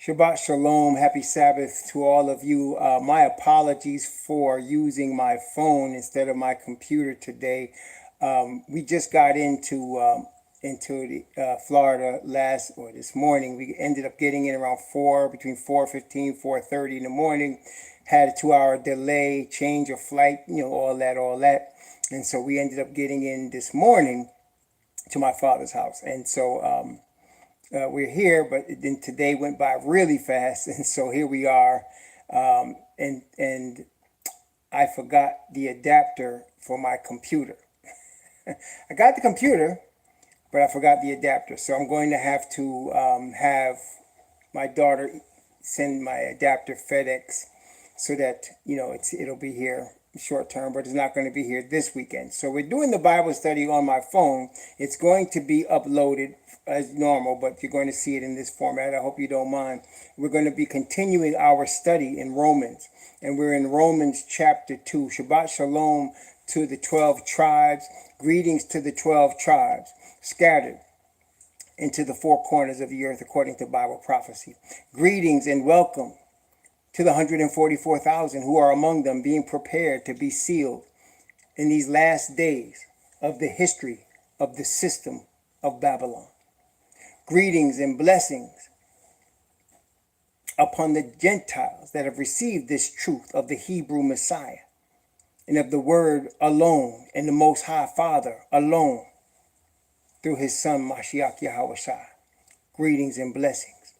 Shabbat Shalom, happy Sabbath to all of you. My apologies for using my phone instead of my computer today. We just got into Florida this morning. We ended up getting in around between 4:15, 4:30 in the morning. Had a 2-hour delay, change of flight, all that. And so we ended up getting in this morning to my father's house. And so we're here, but then today went by really fast, and so here we are. And I forgot the adapter for my computer. I got the computer, but I forgot the adapter. So I'm going to have to have my daughter send my adapter FedEx so that it'll be here short term, but it's not going to be here this weekend. So we're doing the Bible study on my phone. It's going to be uploaded as normal, but you're going to see it in this format. I hope you don't mind. We're going to be continuing our study in Romans, and we're in Romans chapter 2. Shabbat Shalom to the 12 tribes. Greetings to the 12 tribes scattered into the four corners of the earth according to Bible prophecy. Greetings and welcome to the 144,000 who are among them, being prepared to be sealed in these last days of the history of the system of Babylon. Greetings and blessings upon the Gentiles that have received this truth of the Hebrew Messiah and of the Word alone and the Most High Father alone through His Son Mashiach Yahweh. Greetings and blessings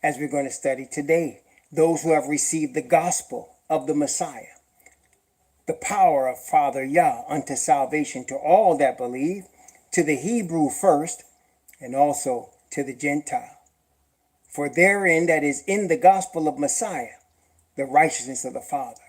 as we're going to study today. Those who have received the gospel of the Messiah, the power of Father Yah unto salvation to all that believe, to the Hebrew first, and also to the Gentile. For therein, that is in the gospel of Messiah, the righteousness of the Father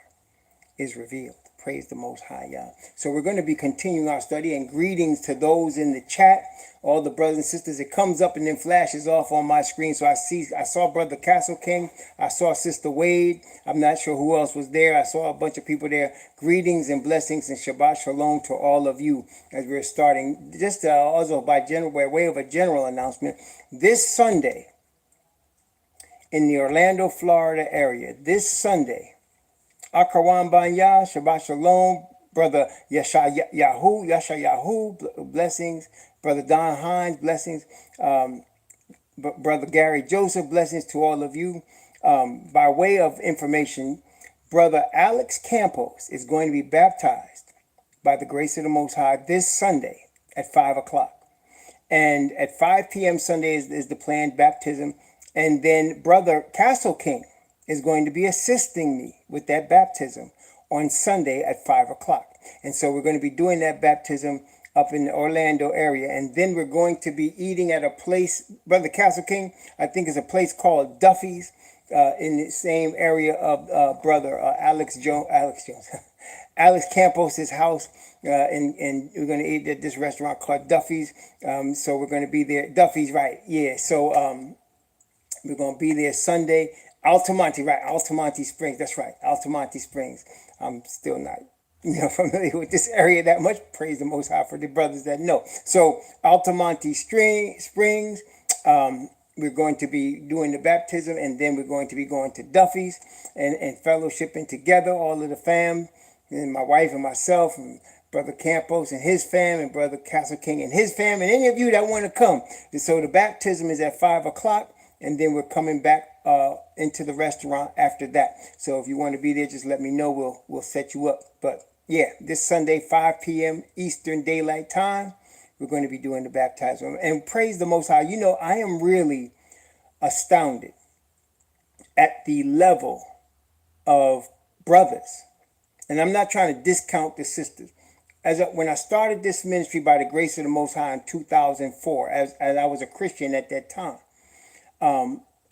is revealed. Praise the Most High Yah. So we're going to be continuing our study, and greetings to those in the chat, all the brothers and sisters. It comes up and then flashes off on my screen. So I saw Brother Castle King. I saw Sister Wade. I'm not sure who else was there. I saw a bunch of people there. Greetings and blessings and Shabbat Shalom to all of you as we're starting. Just also by way of a general announcement, this Sunday in the Orlando, Florida area, this Sunday, Akawan Banya, Shabbat Shalom, Brother Yashayahu, blessings. Brother Don Hines, blessings. Brother Gary Joseph, blessings to all of you. By way of information, Brother Alex Campos is going to be baptized by the grace of the Most High this Sunday at 5 o'clock. And at 5 p.m. Sunday is the planned baptism. And then Brother Castle King is going to be assisting me with that baptism on Sunday at 5 o'clock. And so we're going to be doing that baptism up in the Orlando area. And then we're going to be eating at a place, Brother Castle King, I think is a place called Duffy's in the same area of Brother Alex Jones, Alex Campos's house. And we're going to eat at this restaurant called Duffy's. So we're going to be there. Duffy's, right. Yeah. So we're going to be there Sunday. Altamonte, right. Altamonte Springs. That's right. Altamonte Springs. I'm still not familiar with this area that much. Praise the Most High for the brothers that know. So Altamonte Springs, we're going to be doing the baptism, and then we're going to be going to Duffy's and fellowshipping together, all of the fam, and my wife and myself, and Brother Campos and his fam, and Brother Castle King and his fam, and any of you that want to come. So the baptism is at 5 o'clock, and then we're coming back into the restaurant after that. So if you want to be there, just let me know. We'll set you up. But yeah, this Sunday, 5 p.m. Eastern Daylight Time, we're going to be doing the baptism. And praise the Most High. I am really astounded at the level of brothers. And I'm not trying to discount the sisters. When I started this ministry by the grace of the Most High in 2004, as I was a Christian at that time,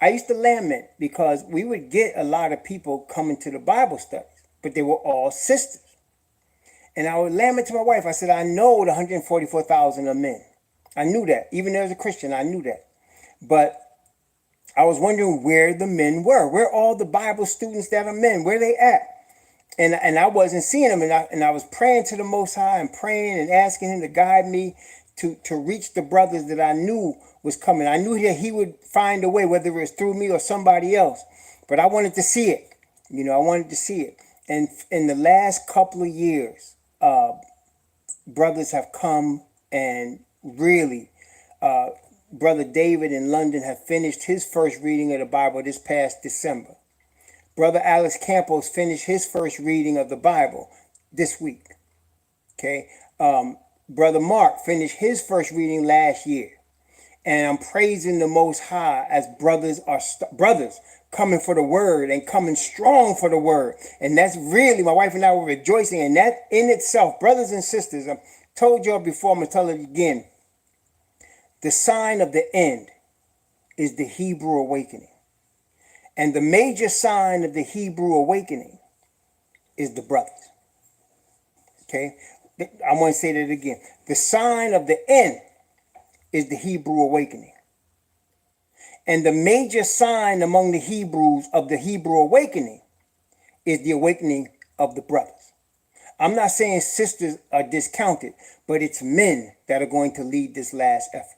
I used to lament because we would get a lot of people coming to the Bible studies, but they were all sisters. And I would lament to my wife. I said, I know the 144,000 are men. I knew that. Even as a Christian, I knew that. But I was wondering where the men were. Where all the Bible students that are men, where they at? And I wasn't seeing them. And I was praying to the Most High and praying and asking Him to guide me to reach the brothers that I knew was coming. I knew that he would find a way, whether it was through me or somebody else. But I wanted to see it. I wanted to see it. And in the last couple of years, brothers have come and really, Brother David in London have finished his first reading of the Bible this past December. Brother Alex Campos finished his first reading of the Bible this week. Okay. Brother Mark finished his first reading last year. And I'm praising the Most High as brothers coming for the word and coming strong for the word. And that's really, my wife and I were rejoicing. And that in itself, brothers and sisters, I told y'all before, I'm going to tell it again. The sign of the end is the Hebrew awakening. And the major sign of the Hebrew awakening is the brothers. Okay? I want to say that again. The sign of the end is the Hebrew awakening. And the major sign among the Hebrews of the Hebrew awakening is the awakening of the brothers. I'm not saying sisters are discounted, but it's men that are going to lead this last effort.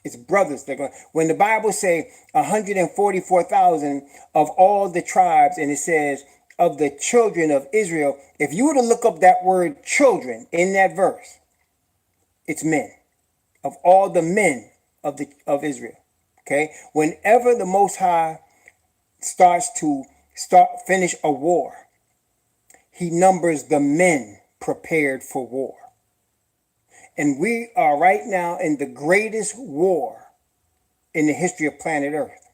It's brothers that are going. When the Bible say 144,000 of all the tribes, and it says of the children of Israel, if you were to look up that word children in that verse, it's men. Of all the men of Israel. Okay? Whenever the Most High finish a war, he numbers the men prepared for war. And we are right now in the greatest war in the history of planet Earth.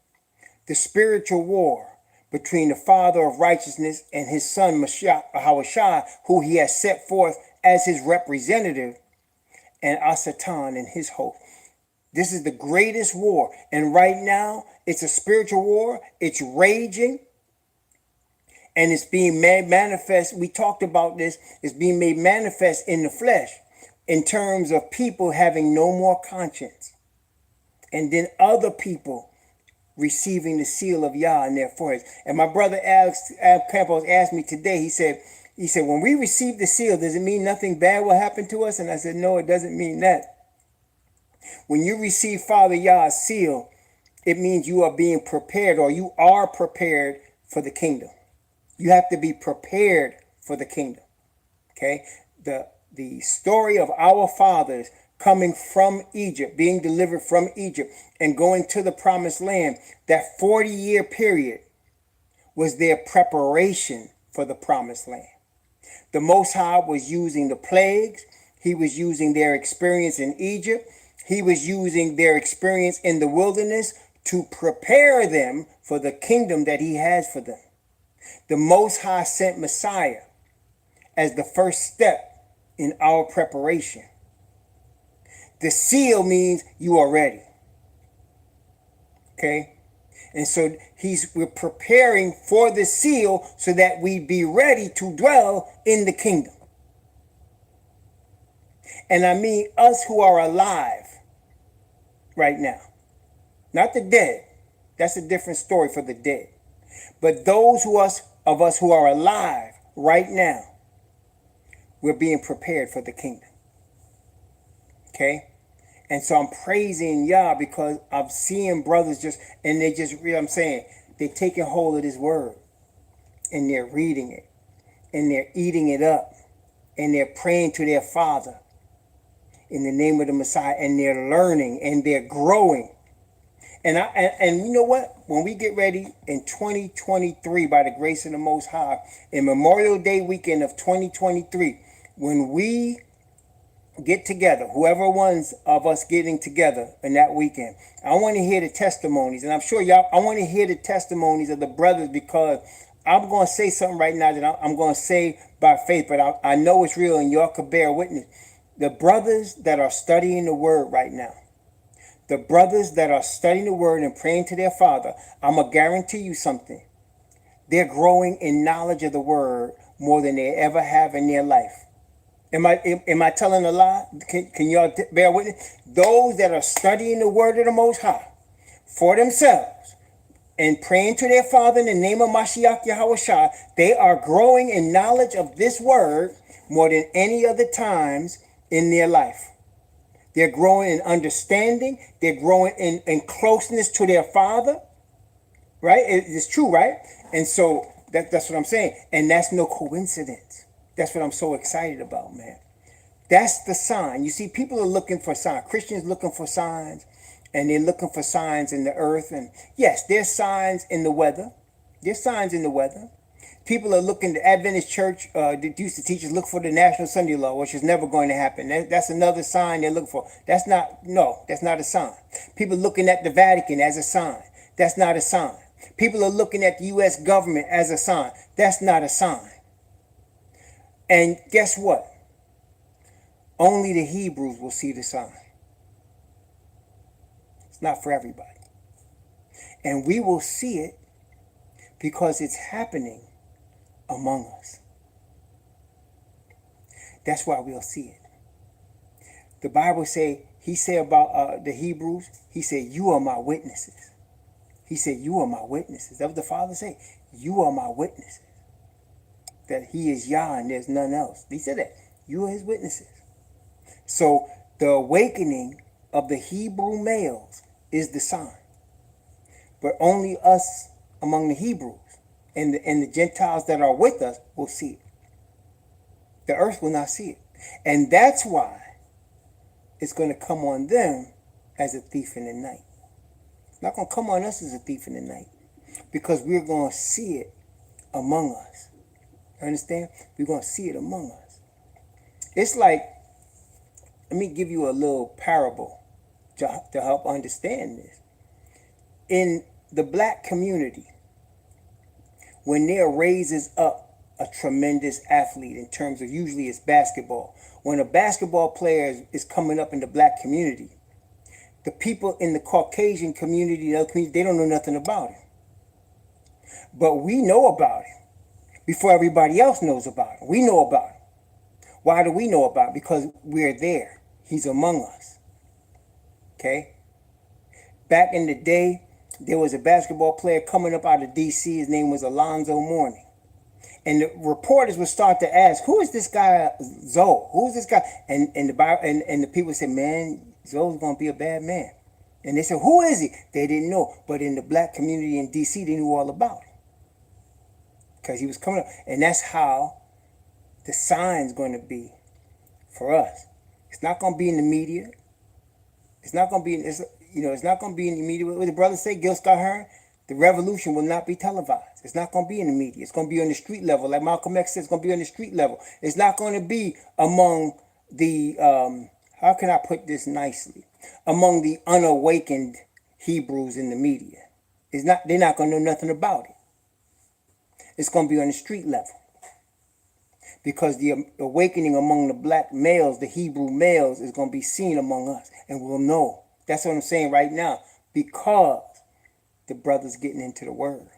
The spiritual war between the Father of righteousness and his son, Yahushua, who he has set forth as his representative, and Asatan and his host. This is the greatest war. And right now, it's a spiritual war. It's raging. And it's being made manifest. We talked about this. It's being made manifest in the flesh in terms of people having no more conscience. And then other people receiving the seal of Yah in their foreheads. And my brother Alex Campos asked me today, he said, when we receive the seal, does it mean nothing bad will happen to us? And I said, no, it doesn't mean that. When you receive Father Yah's seal, it means you are being prepared, or you are prepared for the kingdom. You have to be prepared for the kingdom. Okay? The story of our fathers coming from Egypt, being delivered from Egypt and going to the promised land, that 40-year period was their preparation for the promised land. The Most High was using the plagues. He was using their experience in Egypt. He was using their experience in the wilderness to prepare them for the kingdom that he has for them. The Most High sent Messiah as the first step in our preparation. The seal means you are ready. Okay? And so we're preparing for the seal so that we be ready to dwell in the kingdom. And I mean us who are alive right now. Not the dead. That's a different story for the dead. But those of us who are alive right now, we're being prepared for the kingdom. Okay? And so I'm praising Yah because I'm seeing brothers they're taking hold of this word and they're reading it and they're eating it up and they're praying to their Father in the name of the Messiah, and they're learning and they're growing. And you know what? When we get ready in 2023, by the grace of the Most High, in Memorial Day weekend of 2023, when we get together, whoever ones of us getting together in that weekend, I want to hear the testimonies. And I'm sure y'all, I want to hear the testimonies of the brothers, because I'm going to say something right now that I'm going to say by faith, but I know it's real and y'all could bear witness. The brothers that are studying the word right now, the brothers that are studying the word and praying to their Father, I'm going to guarantee you something. They're growing in knowledge of the word more than they ever have in their life. Am I telling a lie? Can y'all bear witness? Those that are studying the word of the Most High for themselves and praying to their Father in the name of Mashiach Yahushua, they are growing in knowledge of this word more than any other times in their life. They're growing in understanding. They're growing in closeness to their Father. Right? It's true, right? And so that's what I'm saying. And that's no coincidence. That's what I'm so excited about, man. That's the sign. You see, people are looking for signs. Christians looking for signs, and they're looking for signs in the earth. And yes, there's signs in the weather. There's signs in the weather. People are looking. The Adventist Church that used to teach us look for the National Sunday Law, which is never going to happen. That's another sign they're looking for. That's not a sign. People looking at the Vatican as a sign. That's not a sign. People are looking at the U.S. government as a sign. That's not a sign. And guess what? Only the Hebrews will see the sign. It's not for everybody. And we will see it because it's happening among us. That's why we'll see it. The Bible he said about the Hebrews, he said, you are my witnesses. He said, you are my witnesses. That's what the Father said. You are my witnesses. That he is Yah and there's none else. He said that. You are his witnesses. So the awakening of the Hebrew males is the sign. But only us among the Hebrews and the Gentiles that are with us will see it. The earth will not see it. And that's why it's going to come on them as a thief in the night. It's not going to come on us as a thief in the night. Because we're going to see it among us. Understand? We're going to see it among us. It's like, let me give you a little parable to help understand this. In the black community, when there raises up a tremendous athlete in terms of usually it's basketball. When a basketball player is coming up in the black community, the people in the Caucasian community, the other community, they don't know nothing about him. But we know about him before everybody else knows about him. We know about him. Why do we know about him? Because we're there. He's among us. Okay? Back in the day, there was a basketball player coming up out of D.C. His name was Alonzo Mourning. And the reporters would start to ask, who is this guy, Zoe? Who's this guy? And the people said, man, Zoe's going to be a bad man. And they said, who is he? They didn't know. But in the black community in D.C., they knew all about him. Because he was coming up. And that's how the sign's going to be for us. It's not going to be in the media. It's not going to be in, it's not going to be in the media. What the brothers say, Gil Scott Hearn, the revolution will not be televised. It's not going to be in the media. It's going to be on the street level. Like Malcolm X said, it's going to be on the street level. It's not going to be among the, how can I put this nicely? Among the unawakened Hebrews in the media. They're not going to know nothing about it. It's going to be on the street level. Because the awakening among the black males, the Hebrew males, is going to be seen among us. And we'll know. That's what I'm saying right now. Because the brothers getting into the word.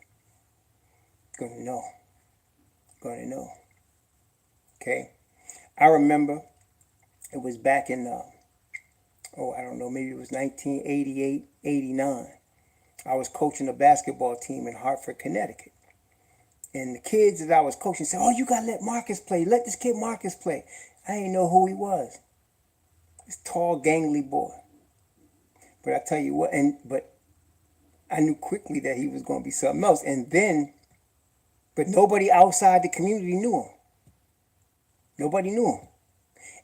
Going to know. Going to know. Okay. I remember it was back in, I don't know, maybe it was 1988, 89. I was coaching a basketball team in Hartford, Connecticut. And the kids that I was coaching said, oh, you got to let Marcus play. Let this kid Marcus play. I didn't know who he was. This tall, gangly boy. But I tell you what, but I knew quickly that he was going to be something else. And then, but nobody outside the community knew him. Nobody knew him.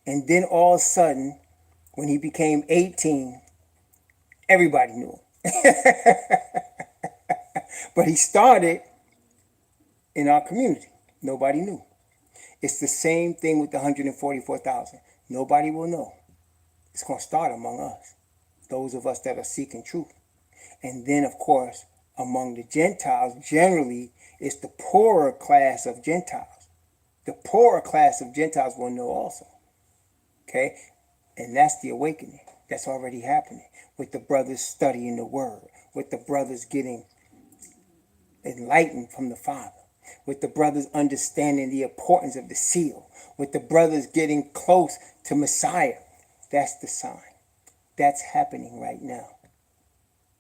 And then all of a sudden, when he became 18, everybody knew him. But he started in our community. Nobody knew. It's the same thing with the 144,000. Nobody will know. It's going to start among us. Those of us that are seeking truth. And then, of course, among the Gentiles, generally, it's the poorer class of Gentiles. The poorer class of Gentiles will know also. Okay? And that's the awakening. That's already happening. With the brothers studying the word. With the brothers getting enlightened from the Father. With the brothers understanding the importance of the seal. With the brothers getting close to Messiah. That's the sign. That's happening right now.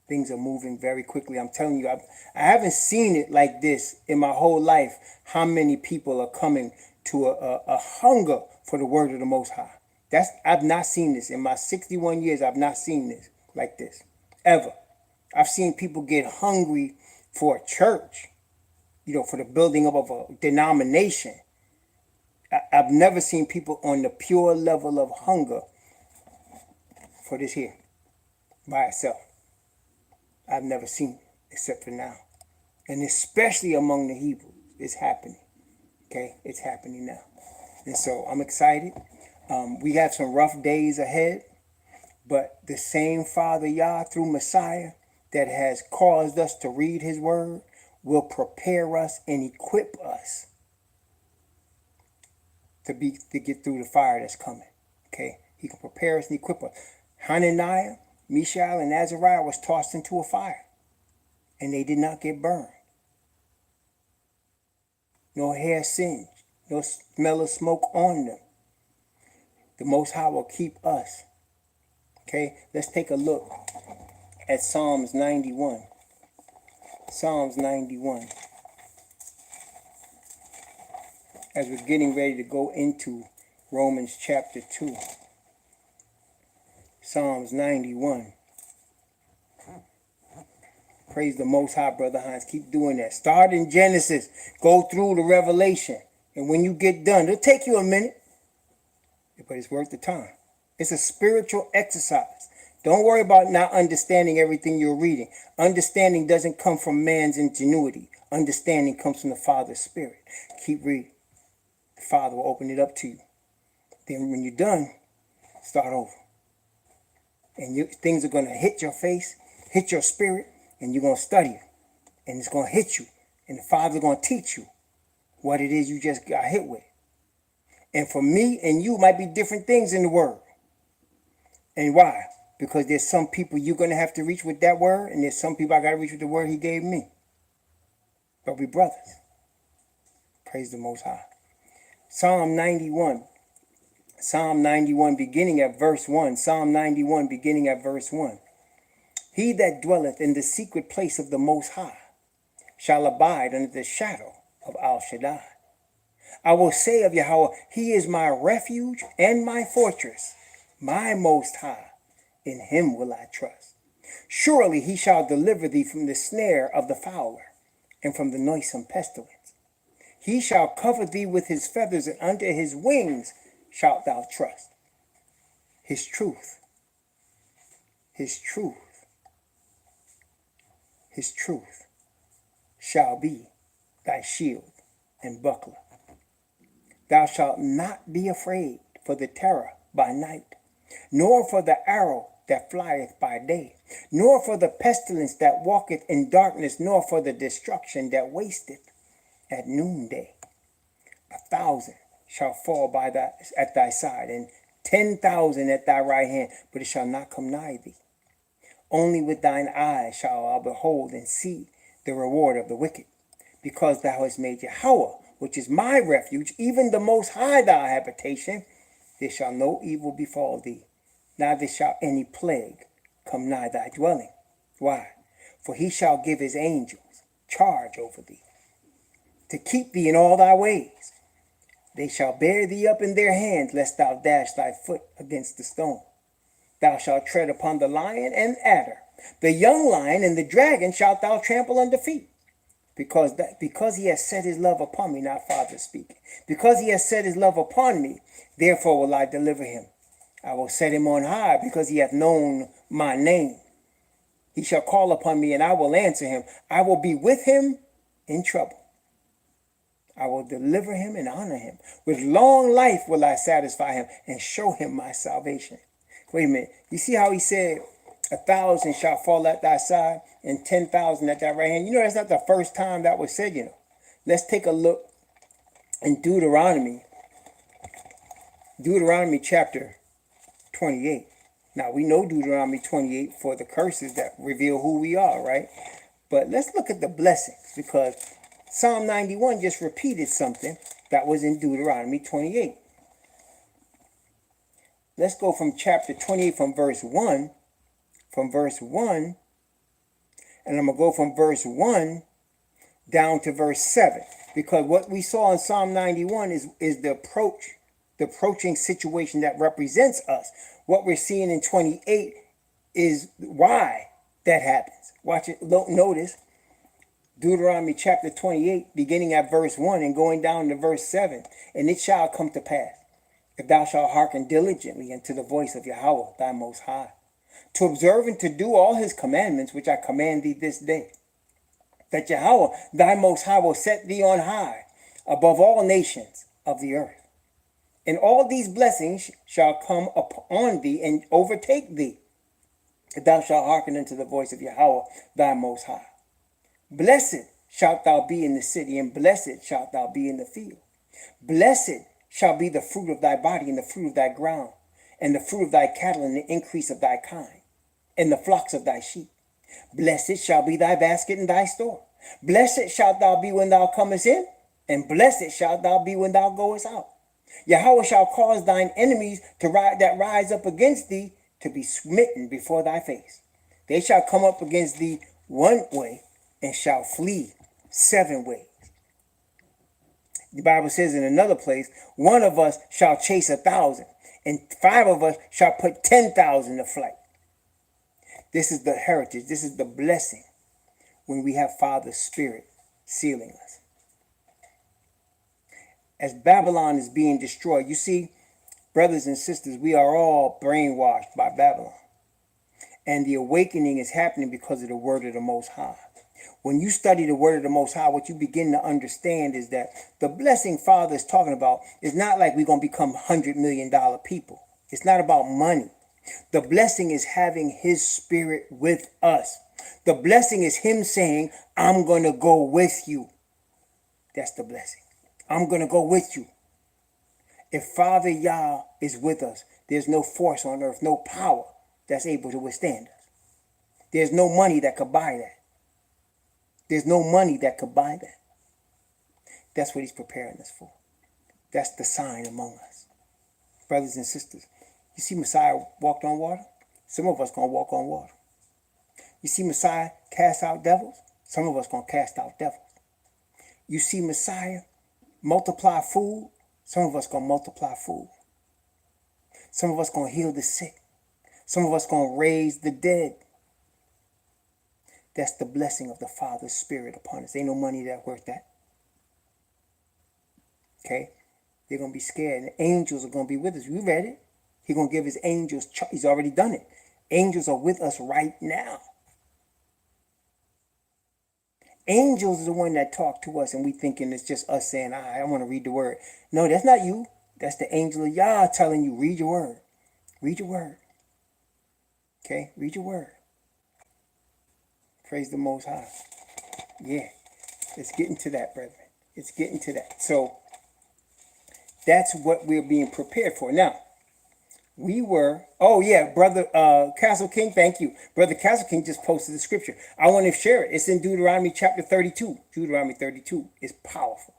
Things are moving very quickly. I'm telling you, I haven't seen it like this in my whole life. How many people are coming to a hunger for the word of the Most High. I've not seen this. In my 61 years, I've not seen this like this. Ever. I've seen people get hungry for a church, for the building up of a denomination. I've never seen people on the pure level of hunger for this here by itself. I've never seen it except for now. And especially among the Hebrews, it's happening. Okay, it's happening now. And so I'm excited. We have some rough days ahead, but the same Father Yah through Messiah that has caused us to read his word will prepare us and equip us to get through the fire that's coming. Okay, he can prepare us and equip us. Hananiah, Mishael, and Azariah was tossed into a fire, and they did not get burned. No hair singed, no smell of smoke on them. The Most High will keep us. Okay, let's take a look at Psalms 91. Psalms 91. As we're getting ready to go into Romans chapter 2. Psalms 91. Praise the Most High, Brother Hines. Keep doing that. Start in Genesis. Go through the Revelation. And when you get done, it'll take you a minute, but it's worth the time. It's a spiritual exercise. Don't worry about not understanding everything you're reading. Understanding doesn't come from man's ingenuity. Understanding comes from the Father's Spirit. Keep reading. The Father will open it up to you. Then when you're done, start over. And things are going to hit your face, hit your spirit, and you're going to study it. And it's going to hit you. And the Father's going to teach you what it is you just got hit with. And for me and you might be different things in the word. And why? Because there's some people you're going to have to reach with that word, and there's some people I got to reach with the word he gave me. But we brothers. Praise the Most High. Psalm 91. Psalm 91 beginning at verse 1. Psalm 91 beginning at verse 1. He that dwelleth in the secret place of the Most High shall abide under the shadow of Al Shaddai. I will say of Yahweh, he is my refuge and my fortress, my Most High. In him will I trust. Surely he shall deliver thee from the snare of the fowler and from the noisome pestilence. He shall cover thee with his feathers, and under his wings shalt thou trust. His truth shall be thy shield and buckler. Thou shalt not be afraid for the terror by night, nor for the arrow that flieth by day, nor for the pestilence that walketh in darkness, nor for the destruction that wasteth at noonday. 1,000 shall fall at thy side, and 10,000 at thy right hand, but it shall not come nigh thee. Only with thine eyes shalt thou behold and see the reward of the wicked, because thou hast made Yahweh, which is my refuge, even the Most High thy habitation. There shall no evil befall thee, neither shall any plague come nigh thy dwelling. Why? For he shall give his angels charge over thee, to keep thee in all thy ways. They shall bear thee up in their hands, lest thou dash thy foot against the stone. Thou shalt tread upon the lion and adder. The young lion and the dragon shalt thou trample under feet. Because he has set his love upon me, not Father speaking. Because he has set his love upon me, therefore will I deliver him. I will set him on high, because he hath known my name. He shall call upon me, and I will answer him. I will be with him in trouble. I will deliver him and honor him. With long life will I satisfy him and show him my salvation. Wait a minute. You see how he said 1,000 shall fall at thy side and 10,000 at thy right hand? That's not the first time that was said, Let's take a look in Deuteronomy chapter 28. Now, we know Deuteronomy 28 for the curses that reveal who we are, right? But let's look at the blessings, because Psalm 91 just repeated something that was in Deuteronomy 28. Let's go from chapter 28 from verse 1. And I'm going to go from verse 1 down to verse 7. Because what we saw in Psalm 91 is the approach the approaching situation that represents us. What we're seeing in 28 is why that happens. Watch it. Notice Deuteronomy chapter 28, beginning at verse 1 and going down to verse 7. And it shall come to pass, if thou shalt hearken diligently unto the voice of Yahweh thy most high, to observe and to do all his commandments which I command thee this day, that Yahweh thy most high will set thee on high above all nations of the earth. And all these blessings shall come upon thee and overtake thee, if thou shalt hearken unto the voice of Yahweh thy most high. Blessed shalt thou be in the city, and blessed shalt thou be in the field. Blessed shall be the fruit of thy body, and the fruit of thy ground, and the fruit of thy cattle, and the increase of thy kind, and the flocks of thy sheep. Blessed shall be thy basket and thy store. Blessed shalt thou be when thou comest in, and blessed shalt thou be when thou goest out. Yahweh shall cause thine enemies that rise up against thee to be smitten before thy face. They shall come up against thee one way, and shall flee 7 ways. The Bible says in another place, one of us shall chase 1,000, and 5 of us shall put 10,000 to flight. This is the heritage. This is the blessing when we have Father's Spirit sealing us. As Babylon is being destroyed, you see, brothers and sisters, we are all brainwashed by Babylon. And the awakening is happening because of the word of the Most High. When you study the word of the Most High, what you begin to understand is that the blessing Father is talking about is not like we're going to become $100 million people. It's not about money. The blessing is having his spirit with us. The blessing is him saying, I'm going to go with you. That's the blessing. I'm going to go with you. If Father Yah is with us, there's no force on earth, no power that's able to withstand us. There's no money that could buy that. There's no money that could buy that. That's what he's preparing us for. That's the sign among us. Brothers and sisters, you see Messiah walked on water? Some of us going to walk on water. You see Messiah cast out devils? Some of us going to cast out devils. You see Messiah multiply food? Some of us going to multiply food. Some of us going to heal the sick. Some of us going to raise the dead. That's the blessing of the Father's Spirit upon us. Ain't no money that worth that. Okay? They're going to be scared. And the angels are going to be with us. We read it. He's going to give his angels. He's already done it. Angels are with us right now. Angels are the one that talk to us, and we thinking it's just us saying, I want to read the word. No, that's not you. That's the angel of Yah telling you, read your word. Read your word. Okay? Read your word. Praise the Most High. Yeah. It's getting to that, brethren. It's getting to that. So, that's what we're being prepared for. Now, Brother Castle King, thank you. Brother Castle King just posted the scripture. I want to share it. It's in Deuteronomy chapter 32. Deuteronomy 32 is powerful.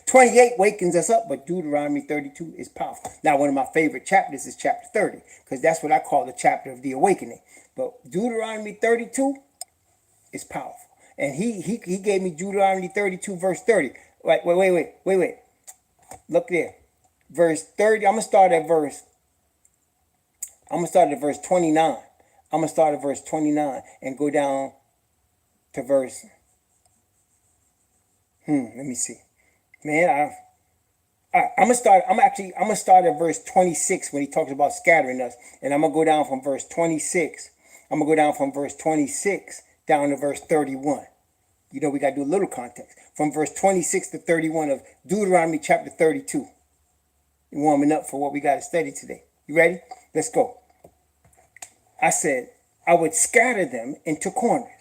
28 wakens us up, but Deuteronomy 32 is powerful. Now, one of my favorite chapters is chapter 30, because that's what I call the chapter of the awakening. But Deuteronomy 32 is powerful. And he gave me Deuteronomy 32, verse 30. Wait. Look there. Verse 30. I'm going to start at verse 29. I'm going to start at verse 29 and go down to verse. Let me see. Man, I'm gonna start at verse 26 when he talks about scattering us. And I'm going to go down from verse 26. I'm going to go down from verse 26 down to verse 31. You know, we got to do a little context. From verse 26 to 31 of Deuteronomy chapter 32. You're warming up for what we got to study today. You ready? Let's go. I said, I would scatter them into corners.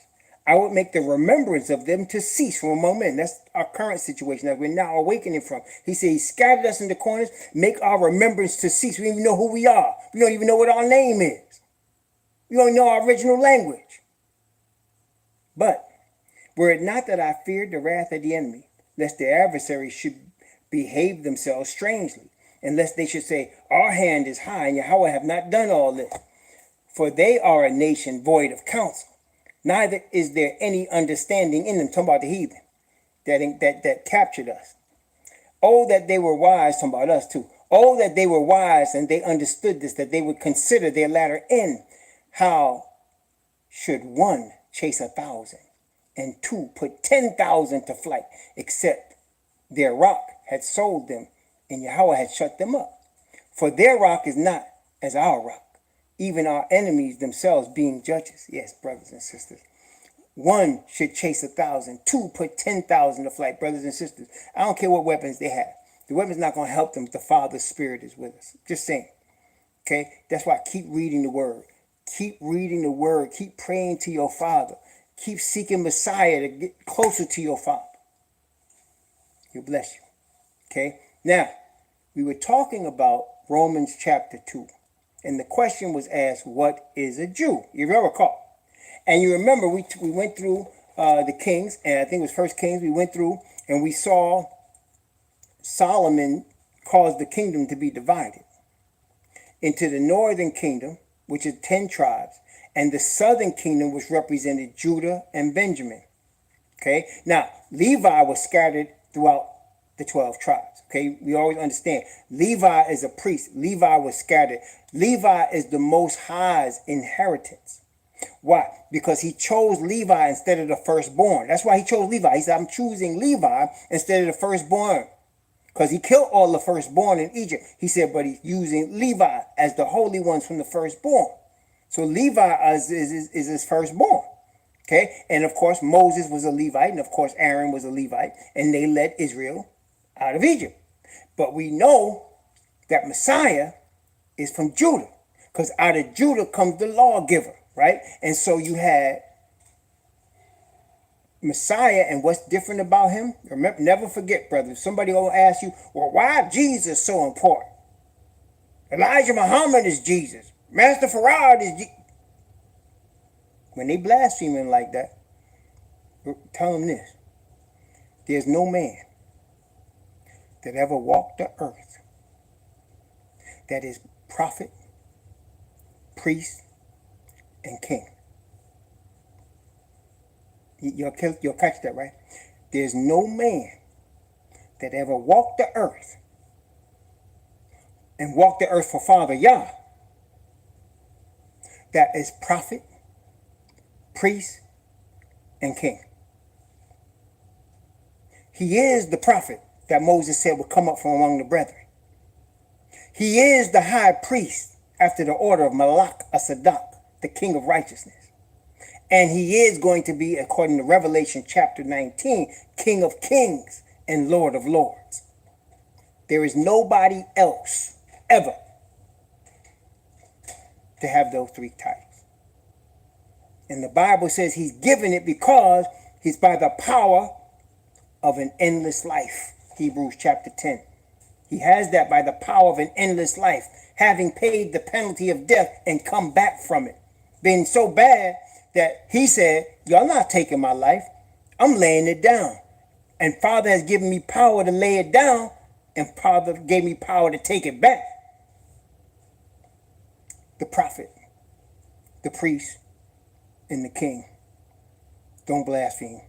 I would make the remembrance of them to cease from among men. That's our current situation that we're now awakening from. He said he scattered us into corners, make our remembrance to cease. We don't even know who we are. We don't even know what our name is. We don't know our original language. But were it not that I feared the wrath of the enemy, lest the adversaries should behave themselves strangely, and lest they should say, our hand is high, and Yahweh have not done all this. For they are a nation void of counsel, neither is there any understanding in them. Talking about the heathen that captured us. Oh, that they were wise. Talking about us too. Oh, that they were wise and they understood this, that they would consider their latter end. How should one chase 1,000 and two put 10,000 to flight, except their rock had sold them and Yahweh had shut them up? For their rock is not as our rock, even our enemies themselves being judges. Yes, brothers and sisters. One should chase 1,000, two put 10,000 to flight, brothers and sisters. I don't care what weapons they have. The weapon's not going to help them if the Father's Spirit is with us. Just saying. Okay? That's why I keep reading the Word. Keep reading the Word. Keep praying to your Father. Keep seeking Messiah to get closer to your Father. He'll bless you. Okay? Now, we were talking about Romans chapter 2. And the question was asked, what is a Jew? You recall. And you remember we went through the Kings, and I think it was First Kings. We went through and we saw Solomon caused the kingdom to be divided into the northern kingdom, which is 10 tribes, and the southern kingdom, which represented Judah and Benjamin. Okay, now Levi was scattered throughout the 12 tribes. Okay, we always understand Levi is a priest. Levi was scattered. Levi is the Most High's inheritance. Why? Because he chose Levi instead of the firstborn. That's why he chose Levi. He said, I'm choosing Levi instead of the firstborn. Because he killed all the firstborn in Egypt. He said, but he's using Levi as the holy ones from the firstborn. So Levi is his firstborn. Okay? And of course, Moses was a Levite. And of course, Aaron was a Levite. And they led Israel out of Egypt. But we know that Messiah is from Judah. Because out of Judah comes the lawgiver. Right? And so you had Messiah, and what's different about him? Remember, never forget, brother. If somebody will ask you, well, why is Jesus so important? Elijah Muhammad is Jesus. Master Farad is Jesus. When they blaspheme him like that, tell them this. There's no man that ever walked the earth that is prophet, priest, and king. You'll catch that, right? There's no man that ever walked the earth and walked the earth for Father Yah that is prophet, priest, and king. He is the prophet that Moses said would come up from among the brethren. He is the high priest after the order of Malach Asadak, the king of righteousness. And he is going to be, according to Revelation chapter 19, King of kings and Lord of lords. There is nobody else ever to have those three titles. And the Bible says he's given it because he's by the power of an endless life. Hebrews chapter 10. He has that by the power of an endless life, having paid the penalty of death and come back from it. Being so bad that he said, y'all not taking my life. I'm laying it down. And Father has given me power to lay it down, and Father gave me power to take it back. The prophet, the priest, and the king. Don't blaspheme.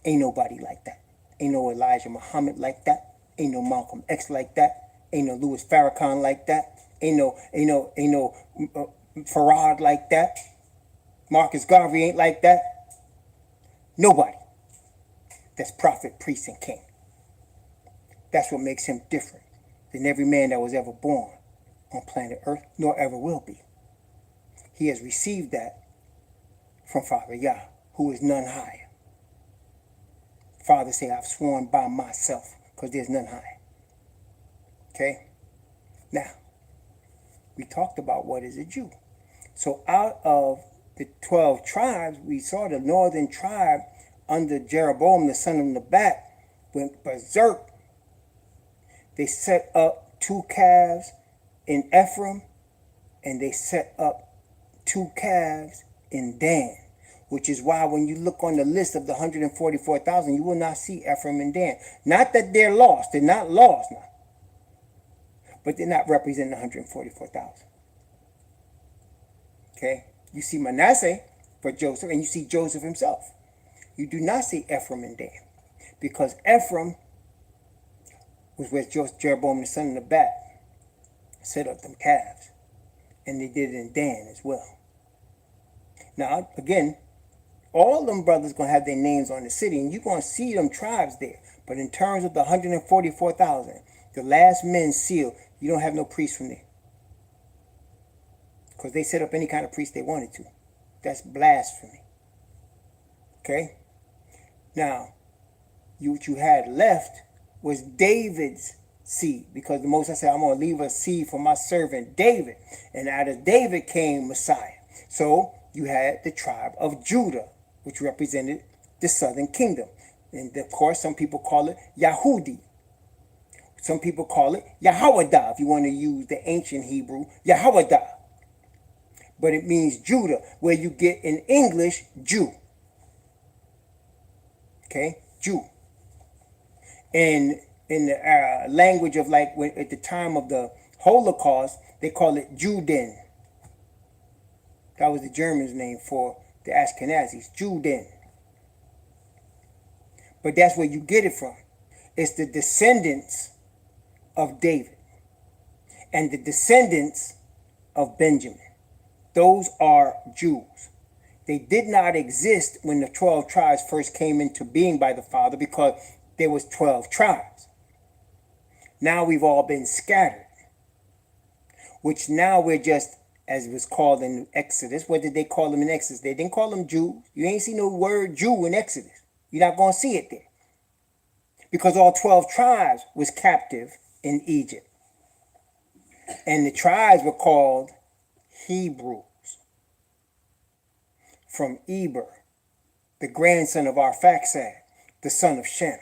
Ain't nobody like that. Ain't no Elijah Muhammad like that. Ain't no Malcolm X like that. Ain't no Louis Farrakhan like that. Ain't no Farad like that. Marcus Garvey ain't like that. Nobody. That's prophet, priest, and king. That's what makes him different than every man that was ever born on planet Earth, nor ever will be. He has received that from Father Yah, who is none higher. Father say, I've sworn by myself, because there's none higher. Okay? Now, we talked about what is a Jew. So out of the 12 tribes, we saw the northern tribe under Jeroboam, the son of Nebat, went berserk. They set up 2 calves in Ephraim, and they set up 2 calves in Dan, which is why when you look on the list of the 144,000, you will not see Ephraim and Dan. Not that they're lost. They're not lost now. But they're not representing 144,000. Okay? You see Manasseh for Joseph, and you see Joseph himself. You do not see Ephraim and Dan, because Ephraim was with Jeroboam the son of Nebat, set up them calves. And they did it in Dan as well. Now, again, all them brothers going to have their names on the city, and you're going to see them tribes there. But in terms of the 144,000, the last men sealed, you don't have no priest from there. Because they set up any kind of priest they wanted to. That's blasphemy. Okay? Now, what you had left was David's seed. Because the Most High said, I'm going to leave a seed for my servant David. And out of David came Messiah. So you had the tribe of Judah, which represented the southern kingdom. And of course, some people call it Yahudi. Some people call it Yahwadah, if you want to use the ancient Hebrew, Yahwadah. But it means Judah, where you get in English, Jew. Okay, Jew. And in the language of like at the time of the Holocaust, they call it Juden. That was the Germans' name for the Ashkenazis, Juden. But that's where you get it from. It's the descendants of David and the descendants of Benjamin. Those are Jews. They did not exist when the 12 tribes first came into being by the Father because there was 12 tribes. Now we've all been scattered, which now we're just, as it was called in Exodus. What did they call them in Exodus? They didn't call them Jews. You ain't see no word Jew in Exodus. You're not going to see it there. Because all 12 tribes was captive in Egypt. And the tribes were called Hebrews. From Eber, the grandson of Arphaxad, the son of Shem,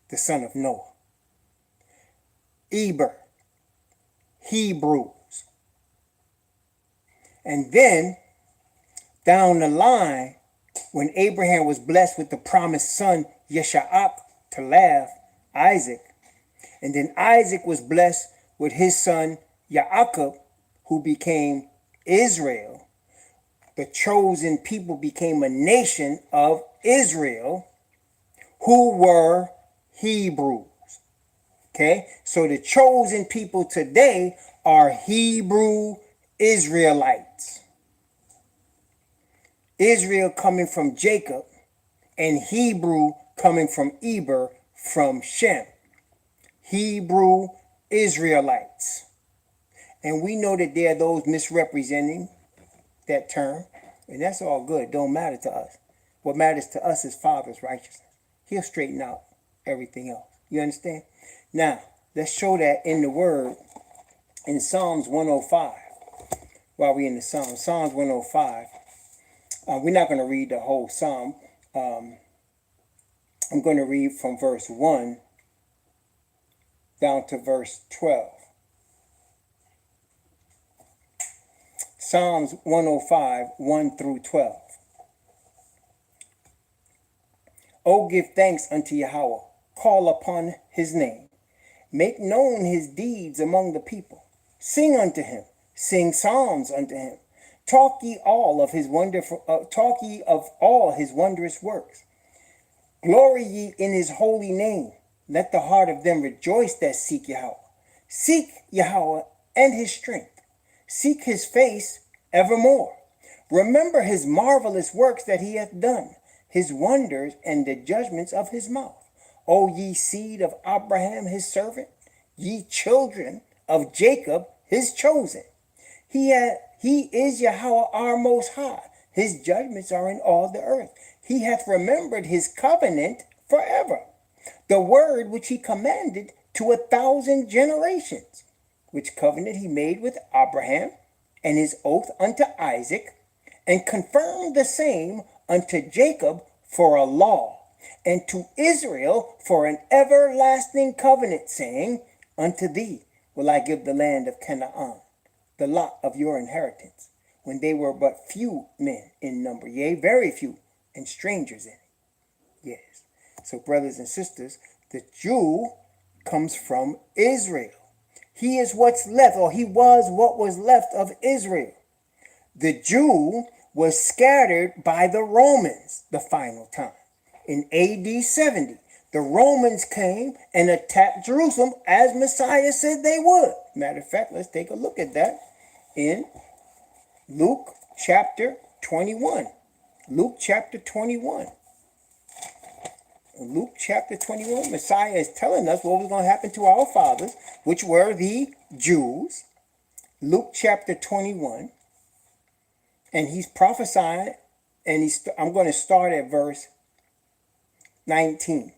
the son of Noah. Eber, Hebrews. And then, down the line, when Abraham was blessed with the promised son, Yesha'ak, to laugh, Isaac, and then Isaac was blessed with his son, Yaakov, who became Israel. The chosen people became a nation of Israel, who were Hebrews. Okay, so the chosen people today are Hebrew Israelites. Israel coming from Jacob, and Hebrew coming from Eber from Shem. Hebrew Israelites. And we know that there are those misrepresenting that term, and that's all good. Don't matter to us. What matters to us is Father's righteousness. He'll straighten out everything else. You understand? Now, let's show that in the Word in Psalms 105. While we're in the Psalms, Psalms 105. We're not going to read the whole Psalm. I'm going to read from verse 1 down to verse 12. Psalms 105, 1 through 12. O give thanks unto Yahweh, call upon his name. Make known his deeds among the people. Sing unto him, sing psalms unto him. Talk ye of all his wondrous works. Glory ye in his holy name. Let the heart of them rejoice that seek Yahweh. Seek Yahweh and his strength. Seek his face evermore. Remember his marvelous works that he hath done, his wonders and the judgments of his mouth. O ye seed of Abraham his servant, ye children of Jacob his chosen. He is Yahweh our most high. His judgments are in all the earth. He hath remembered his covenant forever, the word which he commanded to 1,000 generations, which covenant he made with Abraham, and his oath unto Isaac, and confirmed the same unto Jacob for a law, and to Israel for an everlasting covenant, saying, Unto thee will I give the land of Canaan, the lot of your inheritance, when they were but few men in number, yea, very few, and strangers in it. Yes. So, brothers and sisters, the Jew comes from Israel. He is what's left, or he was what was left of Israel. The Jew was scattered by the Romans the final time. In AD 70, the Romans came and attacked Jerusalem as Messiah said they would. Matter of fact, let's take a look at that in Luke chapter 21. Luke chapter 21. Luke chapter 21, Messiah is telling us what was going to happen to our fathers, which were the Jews. Luke chapter 21. And he's prophesying, and I'm going to start at verse 19.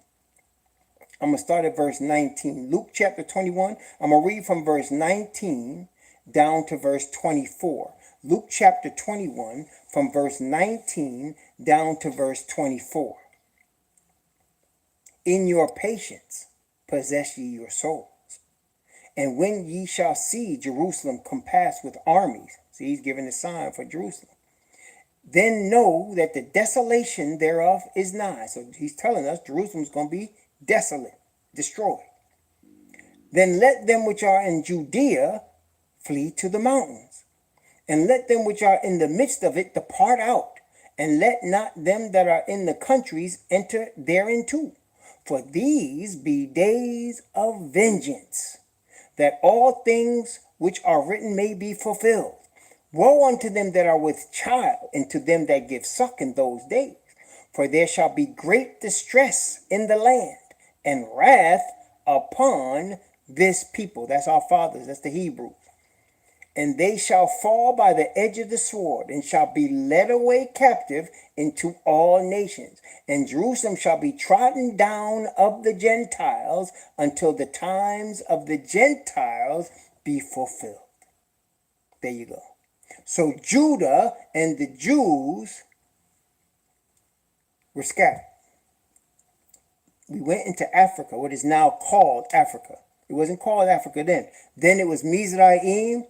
I'm going to start at verse 19. Luke chapter 21, I'm going to read from verse 19 down to verse 24. Luke chapter 21, from verse 19 down to verse 24. In your patience possess ye your souls. And when ye shall see Jerusalem compassed with armies, see, he's giving a sign for Jerusalem, then know that the desolation thereof is nigh. So he's telling us Jerusalem's going to be desolate, destroyed. Then let them which are in Judea flee to the mountains, and let them which are in the midst of it depart out, and let not them that are in the countries enter thereinto. For these be days of vengeance, that all things which are written may be fulfilled. Woe unto them that are with child, and to them that give suck in those days. For there shall be great distress in the land, and wrath upon this people. That's our fathers, that's the Hebrews. And they shall fall by the edge of the sword, and shall be led away captive into all nations. And Jerusalem shall be trodden down of the Gentiles until the times of the Gentiles be fulfilled. There you go. So Judah and the Jews were scattered. We went into Africa, what is now called Africa. It wasn't called Africa then. Then it was Mizraim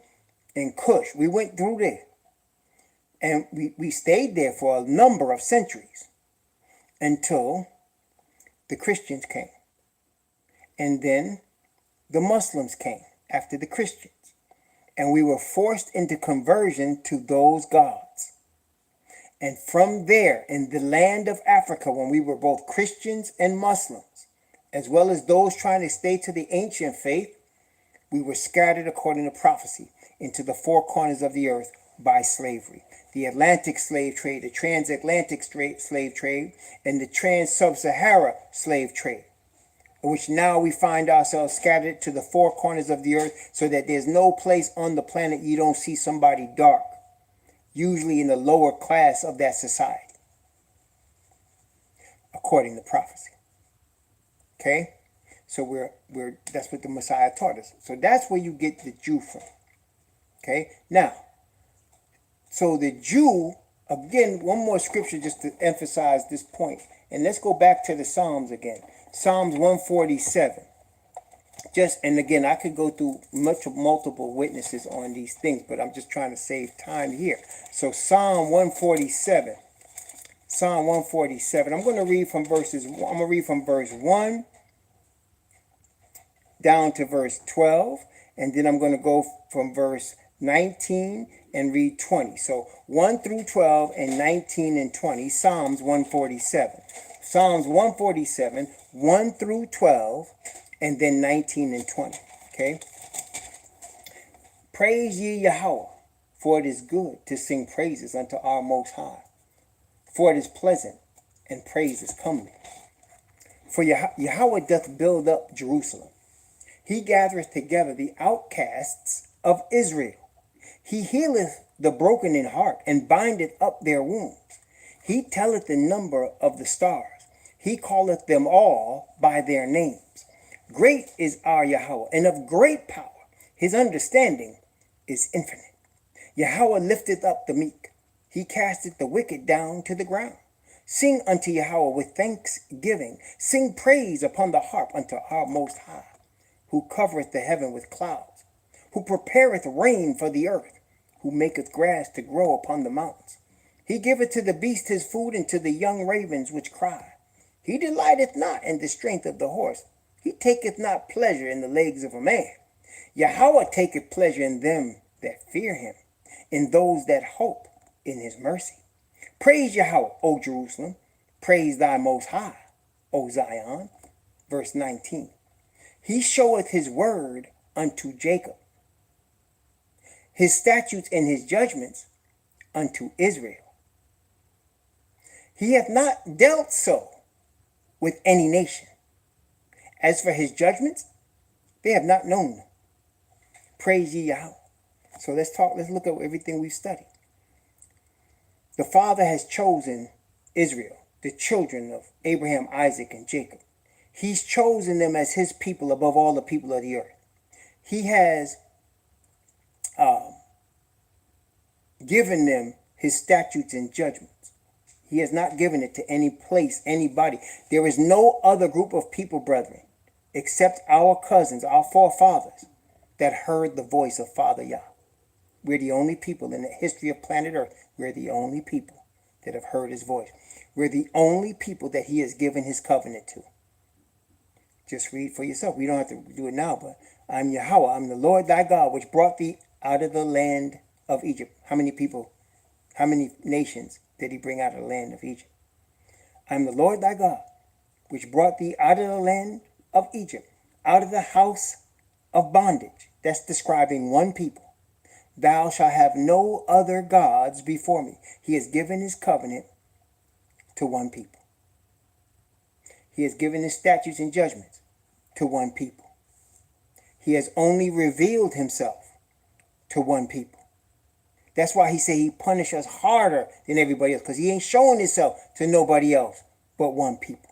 and Cush. We went through there. And we stayed there for a number of centuries until the Christians came. And then the Muslims came after the Christians. And we were forced into conversion to those gods. And from there, in the land of Africa, when we were both Christians and Muslims, as well as those trying to stay to the ancient faith, we were scattered according to prophecy into the four corners of the earth by slavery. The Atlantic slave trade, the transatlantic slave trade, and the trans-sub-Sahara slave trade, which now we find ourselves scattered to the four corners of the earth, so that there's no place on the planet you don't see somebody dark, usually in the lower class of that society, according to prophecy. Okay? So that's what the Messiah taught us. So that's where you get the Jew from. Okay? Now, so the Jew, again, one more scripture just to emphasize this point. And let's go back to the Psalms again. Psalms 147. And again, I could go through multiple witnesses on these things, but I'm just trying to save time here. So Psalm 147. Psalm 147. I'm going to read from verse 1 down to verse 12, and then I'm going to go from verse 19 and read 20. So 1 through 12 and 19 and 20, Psalms 147. Psalms 147, 1 through 12, and then 19 and 20. Okay? Praise ye Yahweh, for it is good to sing praises unto our Most High. For it is pleasant, and praise is comely. For Yahweh doth build up Jerusalem. He gathereth together the outcasts of Israel. He healeth the broken in heart, and bindeth up their wounds. He telleth the number of the stars. He calleth them all by their names. Great is our Yahweh, and of great power. His understanding is infinite. Yahweh lifteth up the meek. He casteth the wicked down to the ground. Sing unto Yahweh with thanksgiving. Sing praise upon the harp unto our Most High, who covereth the heaven with clouds, who prepareth rain for the earth, who maketh grass to grow upon the mountains. He giveth to the beast his food, and to the young ravens which cry. He delighteth not in the strength of the horse. He taketh not pleasure in the legs of a man. Yahweh taketh pleasure in them that fear him, in those that hope in his mercy. Praise Yahweh, O Jerusalem. Praise thy Most High, O Zion. Verse 19. He showeth his word unto Jacob, his statutes and his judgments unto Israel. He hath not dealt so with any nation. As for his judgments, they have not known them. Praise ye Yahweh. So let's look at everything we've studied. The Father has chosen Israel, the children of Abraham, Isaac, and Jacob. He's chosen them as his people above all the people of the earth. He has given them his statutes and judgments. He has not given it to any place, anybody. There is no other group of people, brethren, except our cousins, our forefathers, that heard the voice of Father Yah. We're the only people in the history of planet Earth. We're the only people that have heard his voice. We're the only people that he has given his covenant to. Just read for yourself. We don't have to do it now, but I'm Yahweh. I'm the Lord thy God, which brought thee out of the land of Egypt. How many people, how many nations did he bring out of the land of Egypt? I'm the Lord thy God, which brought thee out of the land of Egypt, out of the house of bondage. That's describing one people. Thou shalt have no other gods before me. He has given his covenant to one people. He has given his statutes and judgments to one people. He has only revealed himself to one people. That's why he said he punished us harder than everybody else, because he ain't showing himself to nobody else but one people.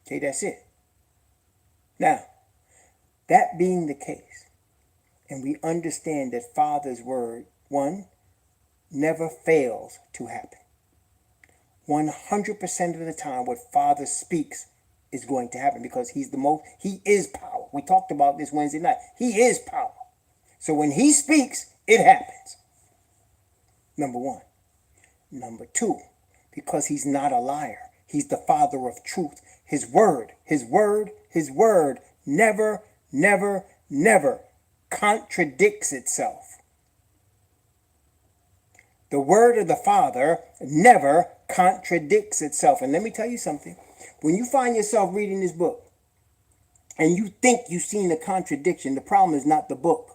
Okay, that's it. Now, that being the case, and we understand that Father's word, one, never fails to happen. 100% of the time what Father speaks is going to happen, because he is power. We talked about this Wednesday night. He is power. So when he speaks, it happens. Number one. Number two, because he's not a liar. He's the Father of truth. His word never, never, never contradicts itself. The word of the Father never contradicts itself. And let me tell you something. When you find yourself reading this book and you think you've seen a contradiction, the problem is not the book.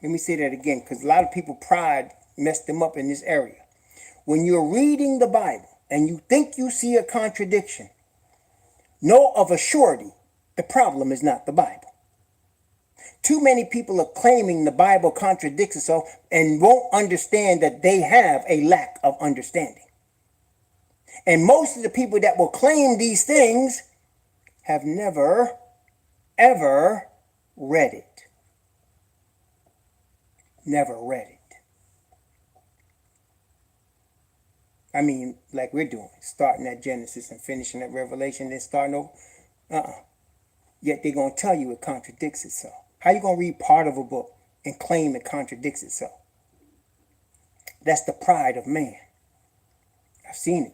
Let me say that again, because a lot of people, pride messed them up in this area. When you're reading the Bible and you think you see a contradiction, know of a surety, the problem is not the Bible. Too many people are claiming the Bible contradicts itself and won't understand that they have a lack of understanding. And most of the people that will claim these things have never, ever read it. Never read it. I mean, like we're doing, starting at Genesis and finishing at Revelation, then starting over. Yet they're going to tell you it contradicts itself. How you going to read part of a book and claim it contradicts itself? That's the pride of man. I've seen it.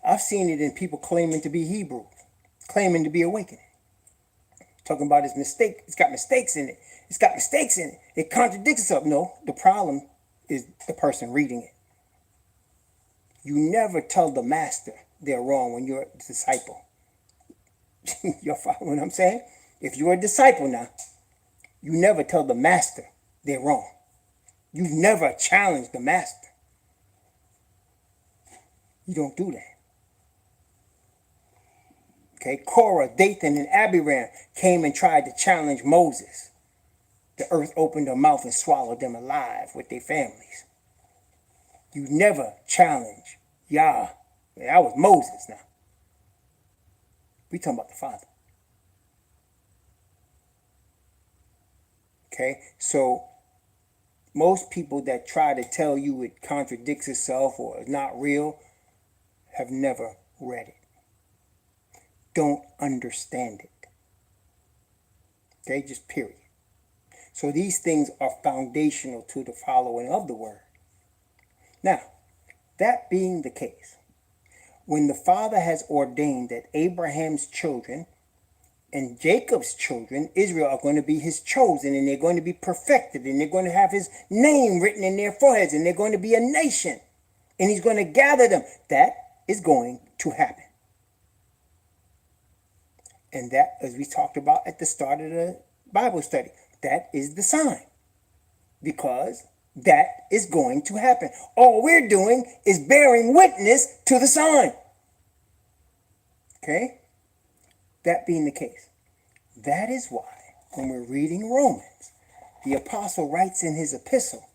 I've seen it in people claiming to be Hebrew, claiming to be awakened. Talking about his mistake. It's got mistakes in it. It's got mistakes in it. It contradicts itself. No, the problem is the person reading it. You never tell the master they're wrong when you're a disciple. You're following what I'm saying? If you're a disciple now, you never tell the master they're wrong. You've never challenged the master. You don't do that. Okay, Korah, Dathan, and Abiram came and tried to challenge Moses. The earth opened her mouth and swallowed them alive with their families. You never challenge Yah. That was Moses now. We talking about the Father. Okay, so most people that try to tell you it contradicts itself or is not real have never read it. Don't understand it. Okay, just period. So these things are foundational to the following of the word. Now, that being the case, when the Father has ordained that Abraham's children and Jacob's children, Israel, are going to be his chosen, and they're going to be perfected, and they're going to have his name written in their foreheads, and they're going to be a nation, and he's going to gather them, that is going to happen. And that, as we talked about at the start of the Bible study, That is the sign, because that is going to happen. All we're doing is bearing witness to the sign. Okay? That being the case, that is why when we're reading Romans, the apostle writes in his epistle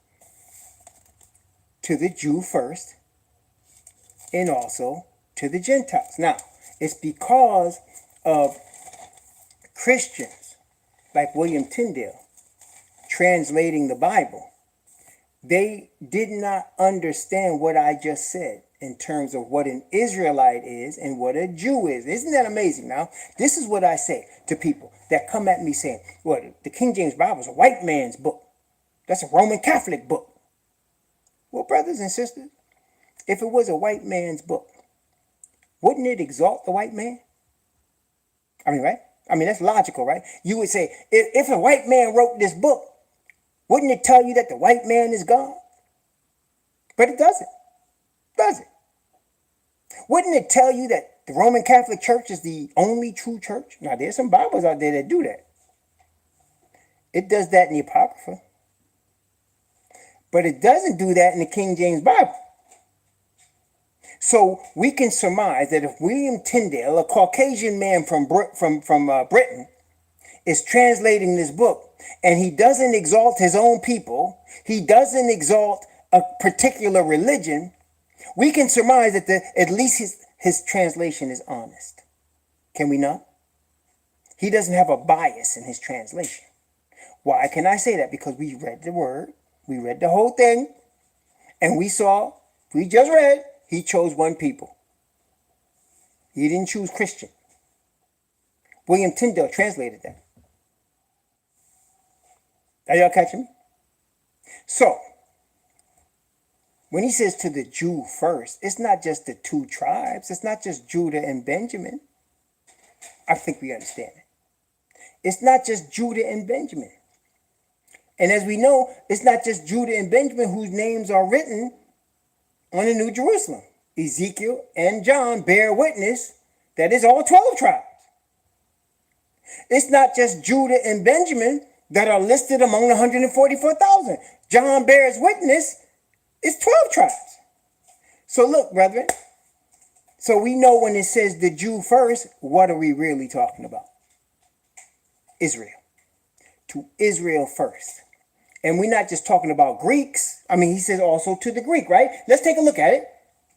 to the Jew first and also to the Gentiles. Now, it's because of Christians like William Tyndale translating the Bible. They did not understand what I just said in terms of what an Israelite is and what a Jew is. Isn't that amazing? Now, this is what I say to people that come at me saying, well, the King James Bible is a white man's book. That's a Roman Catholic book. Well, brothers and sisters, if it was a white man's book, wouldn't it exalt the white man? I mean, right? I mean, that's logical, right? You would say, if a white man wrote this book, wouldn't it tell you that the white man is God? But it doesn't. Does it? Wouldn't it tell you that the Roman Catholic Church is the only true church? Now, there's some Bibles out there that do that. It does that in the Apocrypha. But it doesn't do that in the King James Bible. So we can surmise that if William Tyndale, a Caucasian man from Britain, is translating this book, and he doesn't exalt his own people, he doesn't exalt a particular religion, we can surmise that at least his translation is honest. Can we not? He doesn't have a bias in his translation. Why can I say that? Because we read the word, we read the whole thing, and we just read, he chose one people. He didn't choose Christian. William Tyndale translated that. Are y'all catching me? So, when he says to the Jew first, it's not just the two tribes. It's not just Judah and Benjamin. I think we understand it. It's not just Judah and Benjamin. And as we know, it's not just Judah and Benjamin whose names are written on the New Jerusalem. Ezekiel and John bear witness that it's all 12 tribes. It's not just Judah and Benjamin that are listed among the 144,000. John bears witness, it's 12 tribes. So look, brethren, so we know when it says the Jew first, what are we really talking about? Israel. To Israel first. And we're not just talking about Greeks. I mean, he says also to the Greek, right? Let's take a look at it.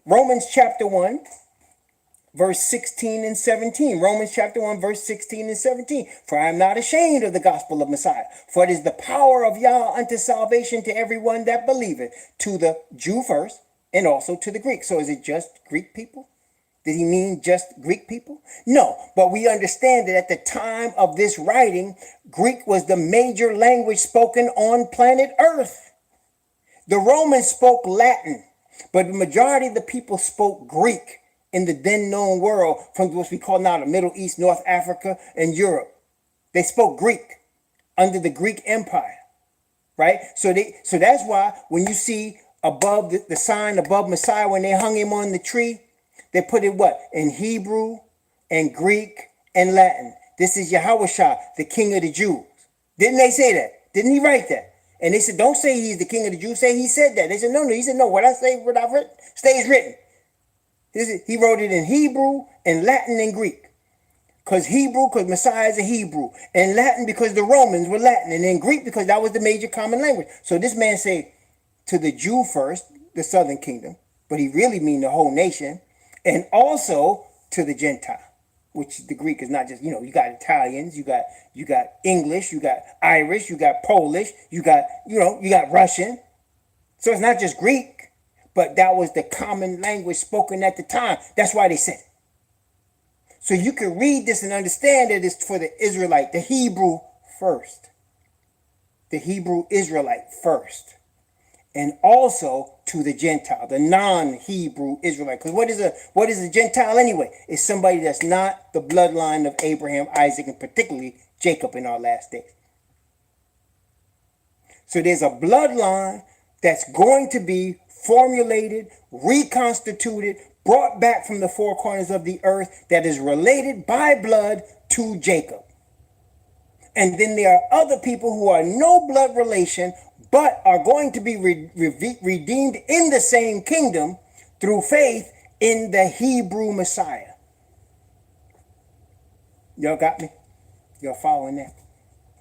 Romans chapter 1, verse 16 and 17. Romans chapter 1, verse 16 and 17. For I am not ashamed of the gospel of Messiah, for it is the power of Yah unto salvation to everyone that believeth, to the Jew first, and also to the Greek. So is it just Greek people? Did he mean just Greek people? No, but we understand that at the time of this writing, Greek was the major language spoken on planet Earth. The Romans spoke Latin, but the majority of the people spoke Greek in the then known world, from what we call now the Middle East, North Africa, and Europe. They spoke Greek under the Greek Empire, right? So that's why when you see above the sign above Messiah, when they hung him on the tree, they put it what? In Hebrew and Greek and Latin. This is Yahushua, the King of the Jews. Didn't they say that? Didn't he write that? And they said, don't say he's the King of the Jews. Say he said that. They said, no. He said, no, what I say, what I've written, stays written. He wrote it in Hebrew and Latin and Greek. Because Messiah is a Hebrew. And Latin because the Romans were Latin. And then Greek because that was the major common language. So this man say to the Jew first, the southern kingdom. But he really mean the whole nation. And also to the Gentile, which the Greek is not just, you got Italians, you got English, you got Irish, you got Polish, you got Russian. So it's not just Greek, but that was the common language spoken at the time. That's why they said it. So you can read this and understand that it's for the Israelite, the Hebrew first. The Hebrew Israelite first. And also to the Gentile, the non-Hebrew Israelite. Because what is a Gentile anyway? It's somebody that's not the bloodline of Abraham, Isaac, and particularly Jacob in our last days. So there's a bloodline that's going to be formulated, reconstituted, brought back from the four corners of the earth that is related by blood to Jacob. And then there are other people who are no blood relation, but are going to be redeemed in the same kingdom through faith in the Hebrew Messiah. Y'all got me? Y'all following that?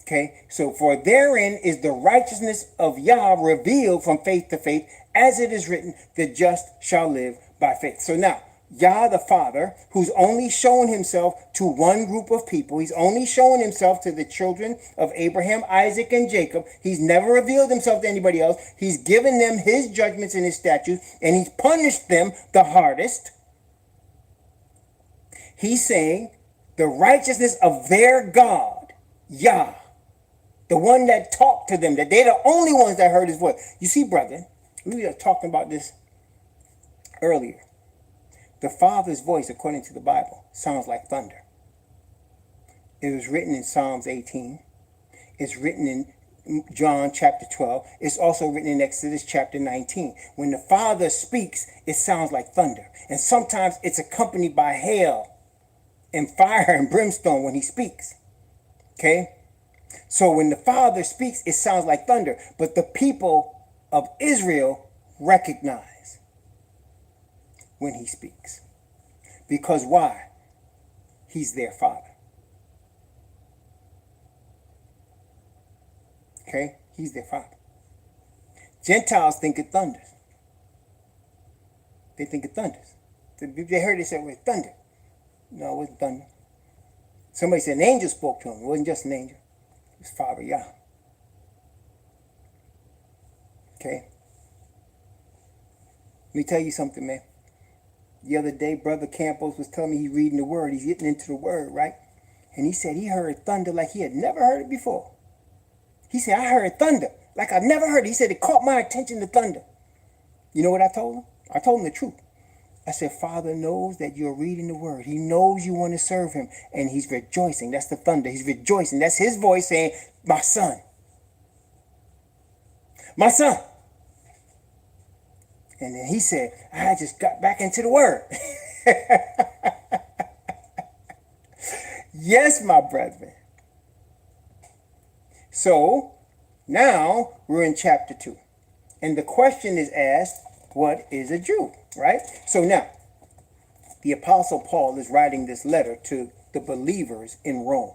Okay, so for therein is the righteousness of Yah revealed from faith to faith, as it is written, the just shall live by faith. So now, Yah the Father, who's only shown himself to one group of people, he's only shown himself to the children of Abraham, Isaac, and Jacob. He's never revealed himself to anybody else. He's given them his judgments and his statutes, and he's punished them the hardest. He's saying the righteousness of their God, Yah, the one that talked to them, that they're the only ones that heard his voice. You see, brother, we were talking about this earlier. The Father's voice, according to the Bible, sounds like thunder. It was written in Psalms 18. It's written in John chapter 12. It's also written in Exodus chapter 19. When the Father speaks, it sounds like thunder. And sometimes it's accompanied by hail and fire and brimstone when he speaks. Okay? So when the Father speaks, it sounds like thunder. But the people of Israel recognize when he speaks. Because why? He's their Father. Okay? He's their Father. Gentiles think it thunders. They think it thunders. They heard it say, well, thunder. No, it wasn't thunder. Somebody said an angel spoke to him. It wasn't just an angel. It was Father Yah. Okay? Let me tell you something, man. The other day, Brother Campos was telling me he's reading the Word. He's getting into the Word, right? And he said he heard thunder like he had never heard it before. He said, I heard thunder like I've never heard it. He said, it caught my attention, the thunder. You know what I told him? I told him the truth. I said, Father knows that you're reading the Word. He knows you want to serve him. And he's rejoicing. That's the thunder. He's rejoicing. That's his voice saying, my son. My son. And then he said, I just got back into the Word. Yes, my brethren. So, now we're in chapter 2. And the question is asked, what is a Jew? Right? So now, the Apostle Paul is writing this letter to the believers in Rome.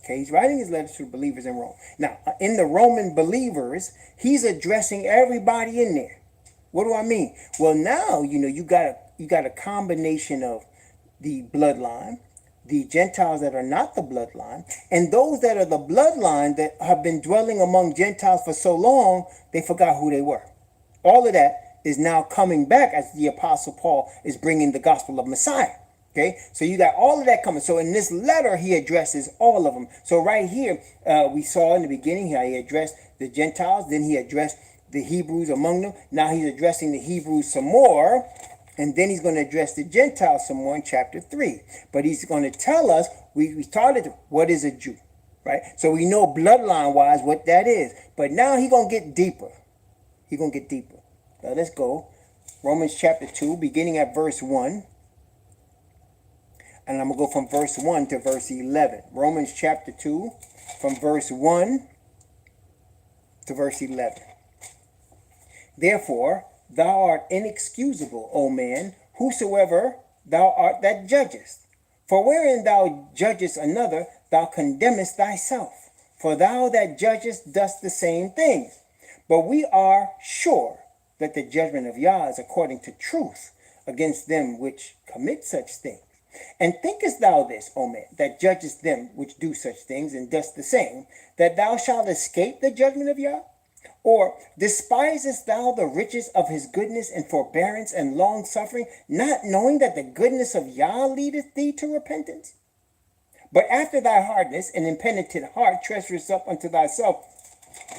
Okay, he's writing his letters to the believers in Rome. Now, in the Roman believers, he's addressing everybody in there. What do I mean? Well, now, you got a combination of the bloodline, the Gentiles that are not the bloodline, and those that are the bloodline that have been dwelling among Gentiles for so long, they forgot who they were. All of that is now coming back as the Apostle Paul is bringing the gospel of Messiah. Okay, so you got all of that coming. So in this letter, he addresses all of them. So right here, we saw in the beginning how he addressed the Gentiles, then he addressed the Hebrews among them. Now he's addressing the Hebrews some more, and then he's going to address the Gentiles some more in chapter 3. But he's going to tell us, we started, what is a Jew, right? So we know bloodline-wise what that is. But now he's going to get deeper. He's going to get deeper. Now let's go. Romans chapter 2, beginning at verse 1. And I'm going to go from verse 1 to verse 11. Romans chapter 2, from verse 1 to verse 11. Therefore, thou art inexcusable, O man, whosoever thou art that judgest. For wherein thou judgest another, thou condemnest thyself. For thou that judgest dost the same things. But we are sure that the judgment of Yah is according to truth against them which commit such things. And thinkest thou this, O man, that judgest them which do such things, and dost the same, that thou shalt escape the judgment of Yah? Or despisest thou the riches of his goodness and forbearance and long suffering, not knowing that the goodness of Yah leadeth thee to repentance? But after thy hardness and impenitent heart treasurest up unto thyself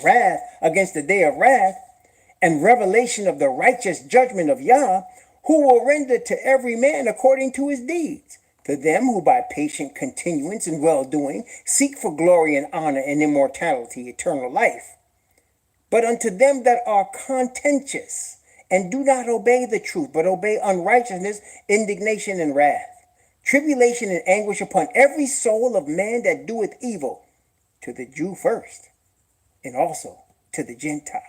wrath against the day of wrath, and revelation of the righteous judgment of Yah, who will render to every man according to his deeds. To them who by patient continuance in well-doing seek for glory and honor and immortality, eternal life. But unto them that are contentious, and do not obey the truth, but obey unrighteousness, indignation, and wrath, tribulation and anguish upon every soul of man that doeth evil, to the Jew first, and also to the Gentile.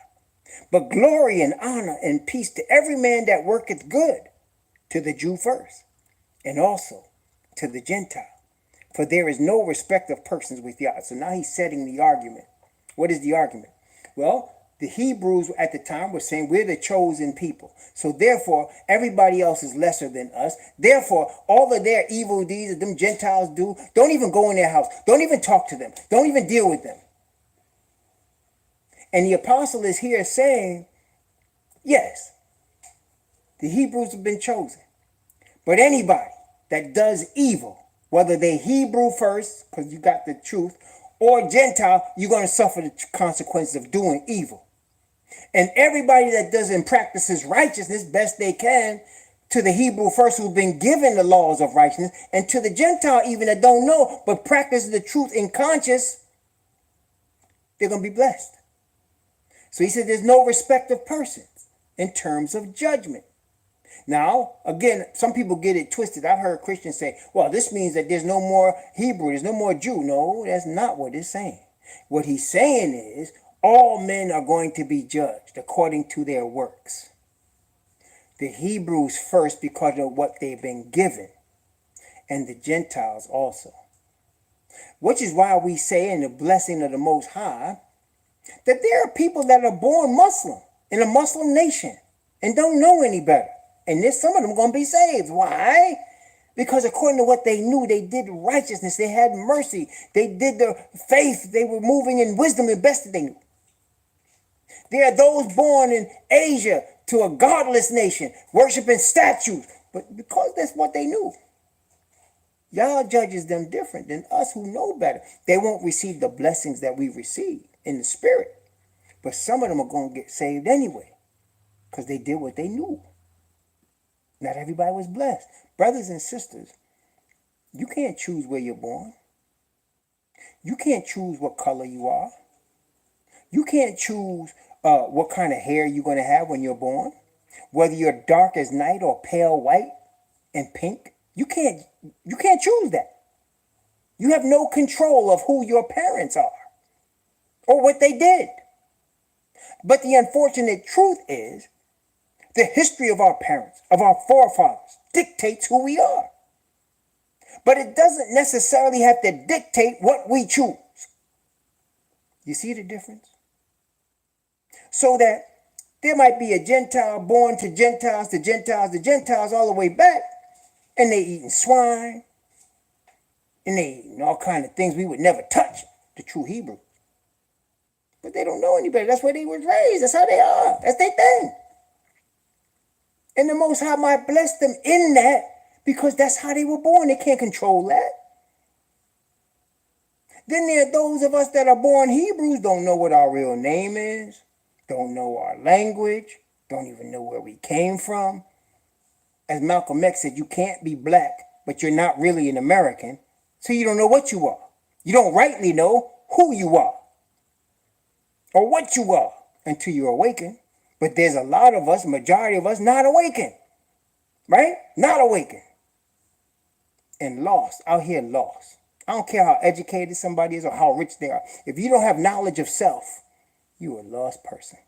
But glory and honor and peace to every man that worketh good, to the Jew first, and also to the Gentile. For there is no respect of persons with Yah. So now he's setting the argument. What is the argument? Well, the Hebrews at the time were saying we're the chosen people. So therefore, everybody else is lesser than us. Therefore, all of their evil deeds that them Gentiles do, don't even go in their house. Don't even talk to them. Don't even deal with them. And the apostle is here saying, yes, the Hebrews have been chosen. But anybody that does evil, whether they Hebrew first, because you got the truth, or Gentile, you're going to suffer the consequences of doing evil. And everybody that doesn't practices righteousness best they can, to the Hebrew first who've been given the laws of righteousness, and to the Gentile even that don't know but practice the truth in conscience, they're going to be blessed. So he said there's no respect of persons in terms of judgment. Now, again, some people get it twisted. I've heard Christians say, well, this means that there's no more Hebrew, there's no more Jew. No, that's not what it's saying. What he's saying is all men are going to be judged according to their works. The Hebrews first because of what they've been given, and the Gentiles also. Which is why we say in the blessing of the Most High that there are people that are born Muslim in a Muslim nation and don't know any better. And there's some of them going to be saved. Why? Because according to what they knew, they did righteousness. They had mercy. They did the faith. They were moving in wisdom and best that they knew. There are those born in Asia to a godless nation, worshiping statues. But because that's what they knew, Yah judges them different than us who know better. They won't receive the blessings that we receive in the spirit. But some of them are going to get saved anyway because they did what they knew. Not everybody was blessed. Brothers and sisters, you can't choose where you're born. You can't choose what color you are. You can't choose what kind of hair you're going to have when you're born. Whether you're dark as night or pale white and pink. You can't choose that. You have no control of who your parents are or what they did. But the unfortunate truth is, the history of our parents, of our forefathers, dictates who we are. But it doesn't necessarily have to dictate what we choose. You see the difference? So that there might be a Gentile born to Gentiles, to Gentiles, to Gentiles all the way back, and they eating swine, and they eating all kind of things we would never touch, the true Hebrew. But they don't know any better. That's where they were raised. That's how they are. That's their thing. And the Most High might bless them in that because that's how they were born. They can't control that. Then there are those of us that are born Hebrews, don't know what our real name is, don't know our language, don't even know where we came from. As Malcolm X said, you can't be black, but you're not really an American, so you don't know what you are. You don't rightly know who you are or what you are until you awaken. But there's a lot of us, majority of us, not awakened, right? Not awakened and lost, out here lost. I don't care how educated somebody is or how rich they are. If you don't have knowledge of self, you're a lost person.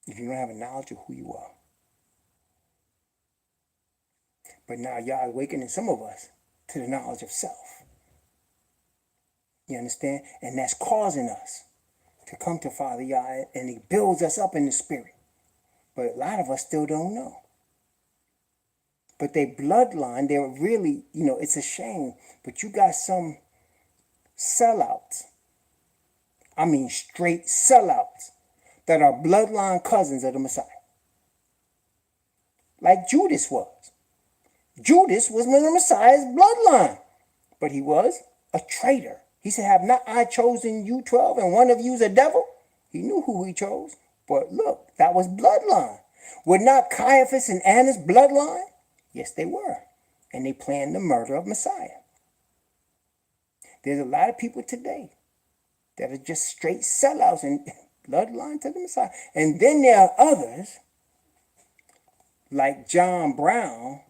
If you don't have a knowledge of who you are. But now Yah is awakening some of us to the knowledge of self. You understand? And that's causing us to come to Father Yah, and he builds us up in the spirit. But a lot of us still don't know. But their bloodline, they're really, it's a shame. But you got some sellouts. I mean straight sellouts that are bloodline cousins of the Messiah. Like Judas was. Judas was in the Messiah's bloodline. But he was a traitor. He said, have not I chosen you 12 and one of you's a devil? He knew who he chose. But look, that was bloodline. Were not Caiaphas and Annas bloodline? Yes, they were. And they planned the murder of Messiah. There's a lot of people today that are just straight sellouts and bloodline to the Messiah. And then there are others, like John Brown,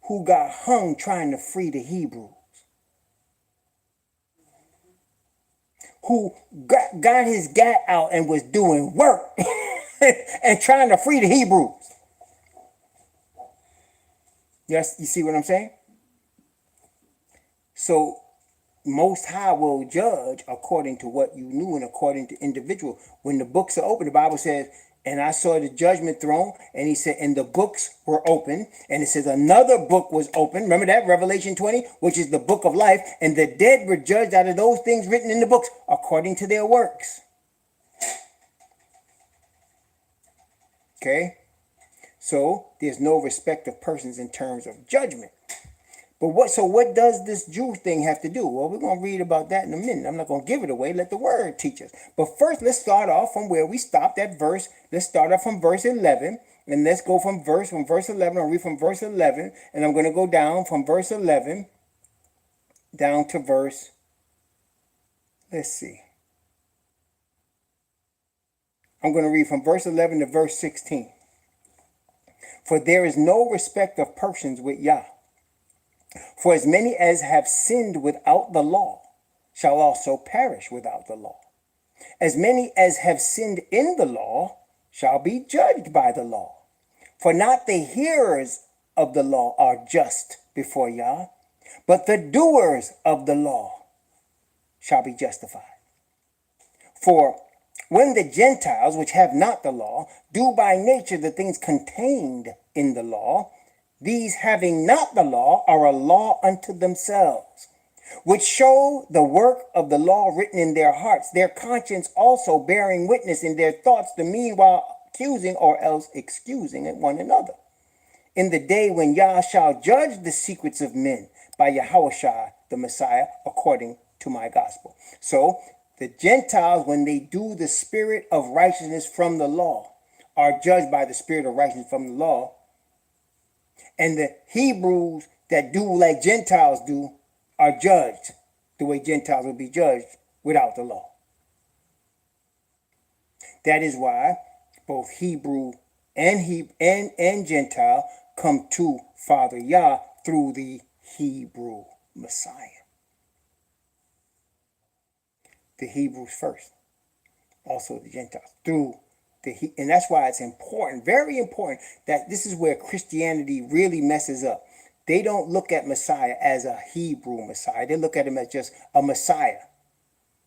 who got hung trying to free the Hebrews. who got his gat out and was doing work and trying to free the Hebrews. Yes, you see what I'm saying? So Most High will judge according to what you knew and according to individual. When the books are open, the Bible says, and I saw the judgment throne, and he said, and the books were open, and it says another book was open. Remember that, Revelation 20, which is the book of life, and the dead were judged out of those things written in the books according to their works. Okay? So there's no respect of persons in terms of judgment. But what does this Jew thing have to do? Well, we're going to read about that in a minute. I'm not going to give it away. Let the word teach us. But first, let's start off from where we stopped at verse. Let's start off from verse 11. And let's go from verse 11. I'll read from verse 11. And I'm going to go down from verse 11 down to verse, let's see. I'm going to read from verse 11 to verse 16. For there is no respect of persons with Yah. For as many as have sinned without the law shall also perish without the law. As many as have sinned in the law shall be judged by the law. For not the hearers of the law are just before Yah, but the doers of the law shall be justified. For when the Gentiles, which have not the law, do by nature the things contained in the law, these having not the law are a law unto themselves, which show the work of the law written in their hearts, their conscience also bearing witness in their thoughts, the meanwhile accusing or else excusing one another. In the day when Yah shall judge the secrets of men by Yahushua the Messiah, according to my gospel. So the Gentiles, when they do the spirit of righteousness from the law, are judged by the spirit of righteousness from the law. And the Hebrews that do like Gentiles do are judged the way Gentiles will be judged without the law. That is why both Hebrew and Gentile come to Father Yah through the Hebrew Messiah. The Hebrews first, also the Gentiles, and that's why it's important, very important, that this is where Christianity really messes up. They don't look at Messiah as a Hebrew Messiah. They look at him as just a Messiah.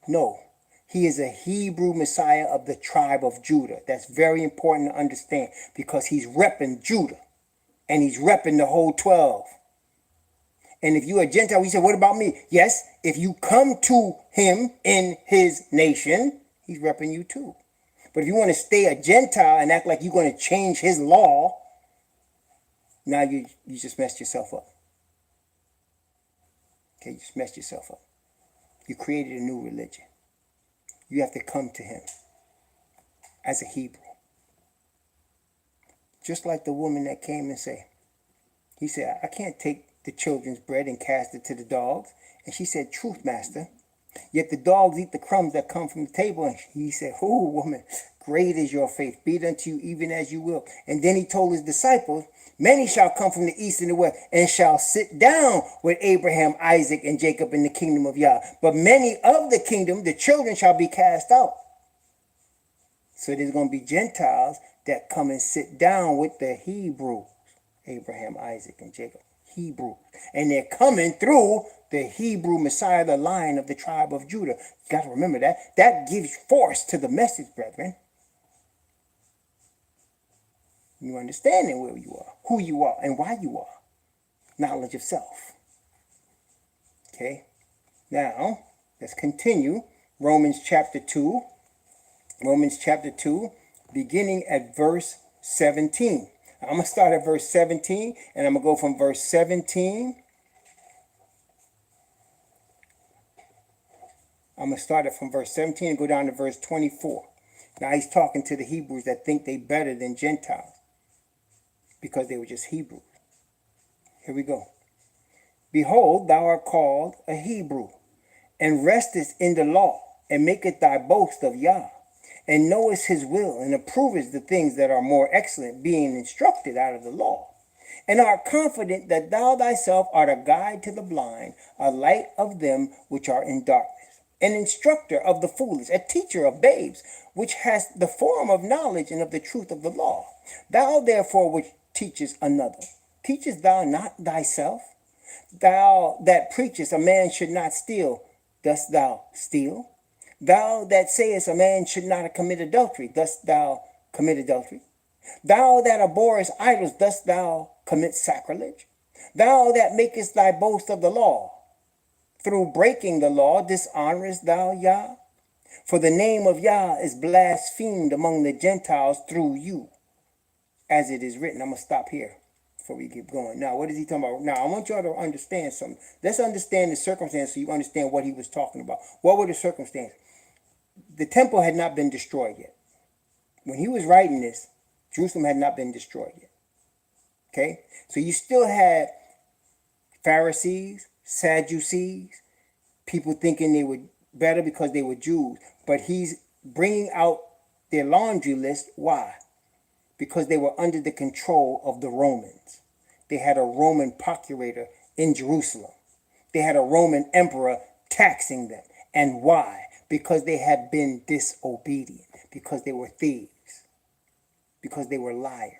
No, he is a Hebrew Messiah of the tribe of Judah. That's very important to understand because he's repping Judah and he's repping the whole 12. And if you're a Gentile, we say, what about me? Yes, if you come to him in his nation, he's repping you too. But if you want to stay a Gentile and act like you're going to change his law, now you just messed yourself up. Okay, you just messed yourself up. You created a new religion. You have to come to him as a Hebrew. Just like the woman that came and said, he said, I can't take the children's bread and cast it to the dogs. And she said, truth, master. Yet the dogs eat the crumbs that come from the table. And he said, oh, woman, great is your faith. Be it unto you even as you will. And then he told his disciples, many shall come from the east and the west and shall sit down with Abraham, Isaac, and Jacob in the kingdom of Yah. But many of the kingdom, the children, shall be cast out. So there's going to be Gentiles that come and sit down with the Hebrews, Abraham, Isaac, and Jacob. Hebrew. And they're coming through the Hebrew Messiah, the line of the tribe of Judah. You got to remember that. That gives force to the message, brethren. You understanding where you are, who you are, and why you are. Knowledge of self. Okay. Now, let's continue. Romans chapter 2. Romans chapter 2, beginning at verse 17. I'm going to start at verse 17, and I'm going to go from verse 17. I'm going to start it from verse 17 and go down to verse 24. Now he's talking to the Hebrews that think they better than Gentiles because they were just Hebrews. Here we go. Behold, thou art called a Hebrew, and restest in the law, and maketh thy boast of Yah, and knowest his will, and approvest the things that are more excellent, being instructed out of the law, and art confident that thou thyself art a guide to the blind, a light of them which are in darkness, an instructor of the foolish, a teacher of babes, which has the form of knowledge and of the truth of the law. Thou therefore which teachest another, teachest thou not thyself? Thou that preachest a man should not steal, dost thou steal? Thou that sayest a man should not commit adultery, dost thou commit adultery? Thou that abhorrest idols, dost thou commit sacrilege? Thou that makest thy boast of the law, through breaking the law dishonorest thou Yah? For the name of Yah is blasphemed among the Gentiles through you, as it is written. I'm going to stop here before we keep going. Now, what is he talking about? Now, I want y'all to understand something. Let's understand the circumstance so you understand what he was talking about. What were the circumstances? The temple had not been destroyed yet. When he was writing this, Jerusalem had not been destroyed yet. Okay? So you still had Pharisees, Sadducees, people thinking they were better because they were Jews. But he's bringing out their laundry list. Why? Because they were under the control of the Romans. They had a Roman procurator in Jerusalem. They had a Roman emperor taxing them. And why? Because they had been disobedient. Because they were thieves. Because they were liars.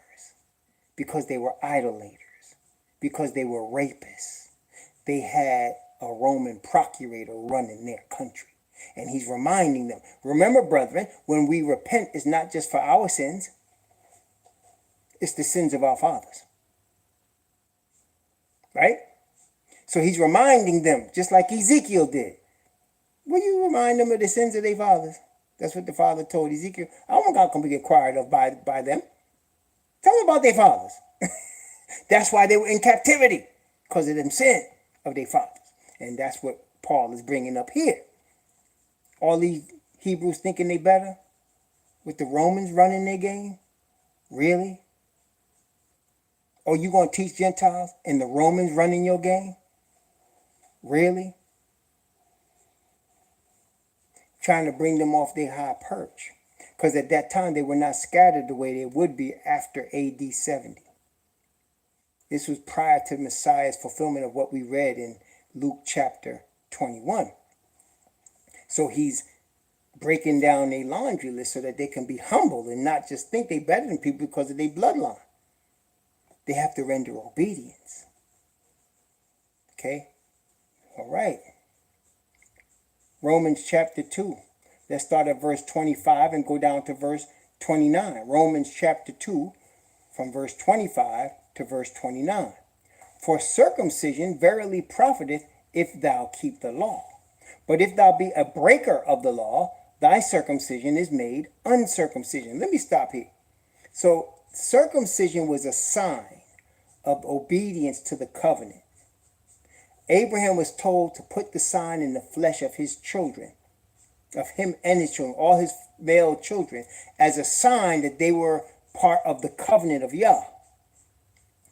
Because they were idolaters. Because they were rapists. They had a Roman procurator running their country. And he's reminding them, remember, brethren, when we repent, it's not just for our sins. It's the sins of our fathers. Right? So he's reminding them, just like Ezekiel did. Will you remind them of the sins of their fathers? That's what the father told Ezekiel. I don't want God to be inquired of by them. Tell them about their fathers. That's why they were in captivity, because of them sin of their fathers. And that's what Paul is bringing up here. All these Hebrews thinking they better with the Romans running their game? Really? Or you going to teach Gentiles and the Romans running your game? Really? Trying to bring them off their high perch. Because at that time they were not scattered the way they would be after AD 70. This was prior to Messiah's fulfillment of what we read in Luke chapter 21. So he's breaking down their laundry list so that they can be humble and not just think they're better than people because of their bloodline. They have to render obedience. Okay? All right. Romans chapter 2. Let's start at verse 25 and go down to verse 29. Romans chapter 2 from verse 25 to verse 29. For circumcision verily profiteth if thou keep the law. But if thou be a breaker of the law, thy circumcision is made uncircumcision. Let me stop here. So circumcision was a sign of obedience to the covenant. Abraham was told to put the sign in the flesh of his children, of him and his children, all his male children, as a sign that they were part of the covenant of Yah.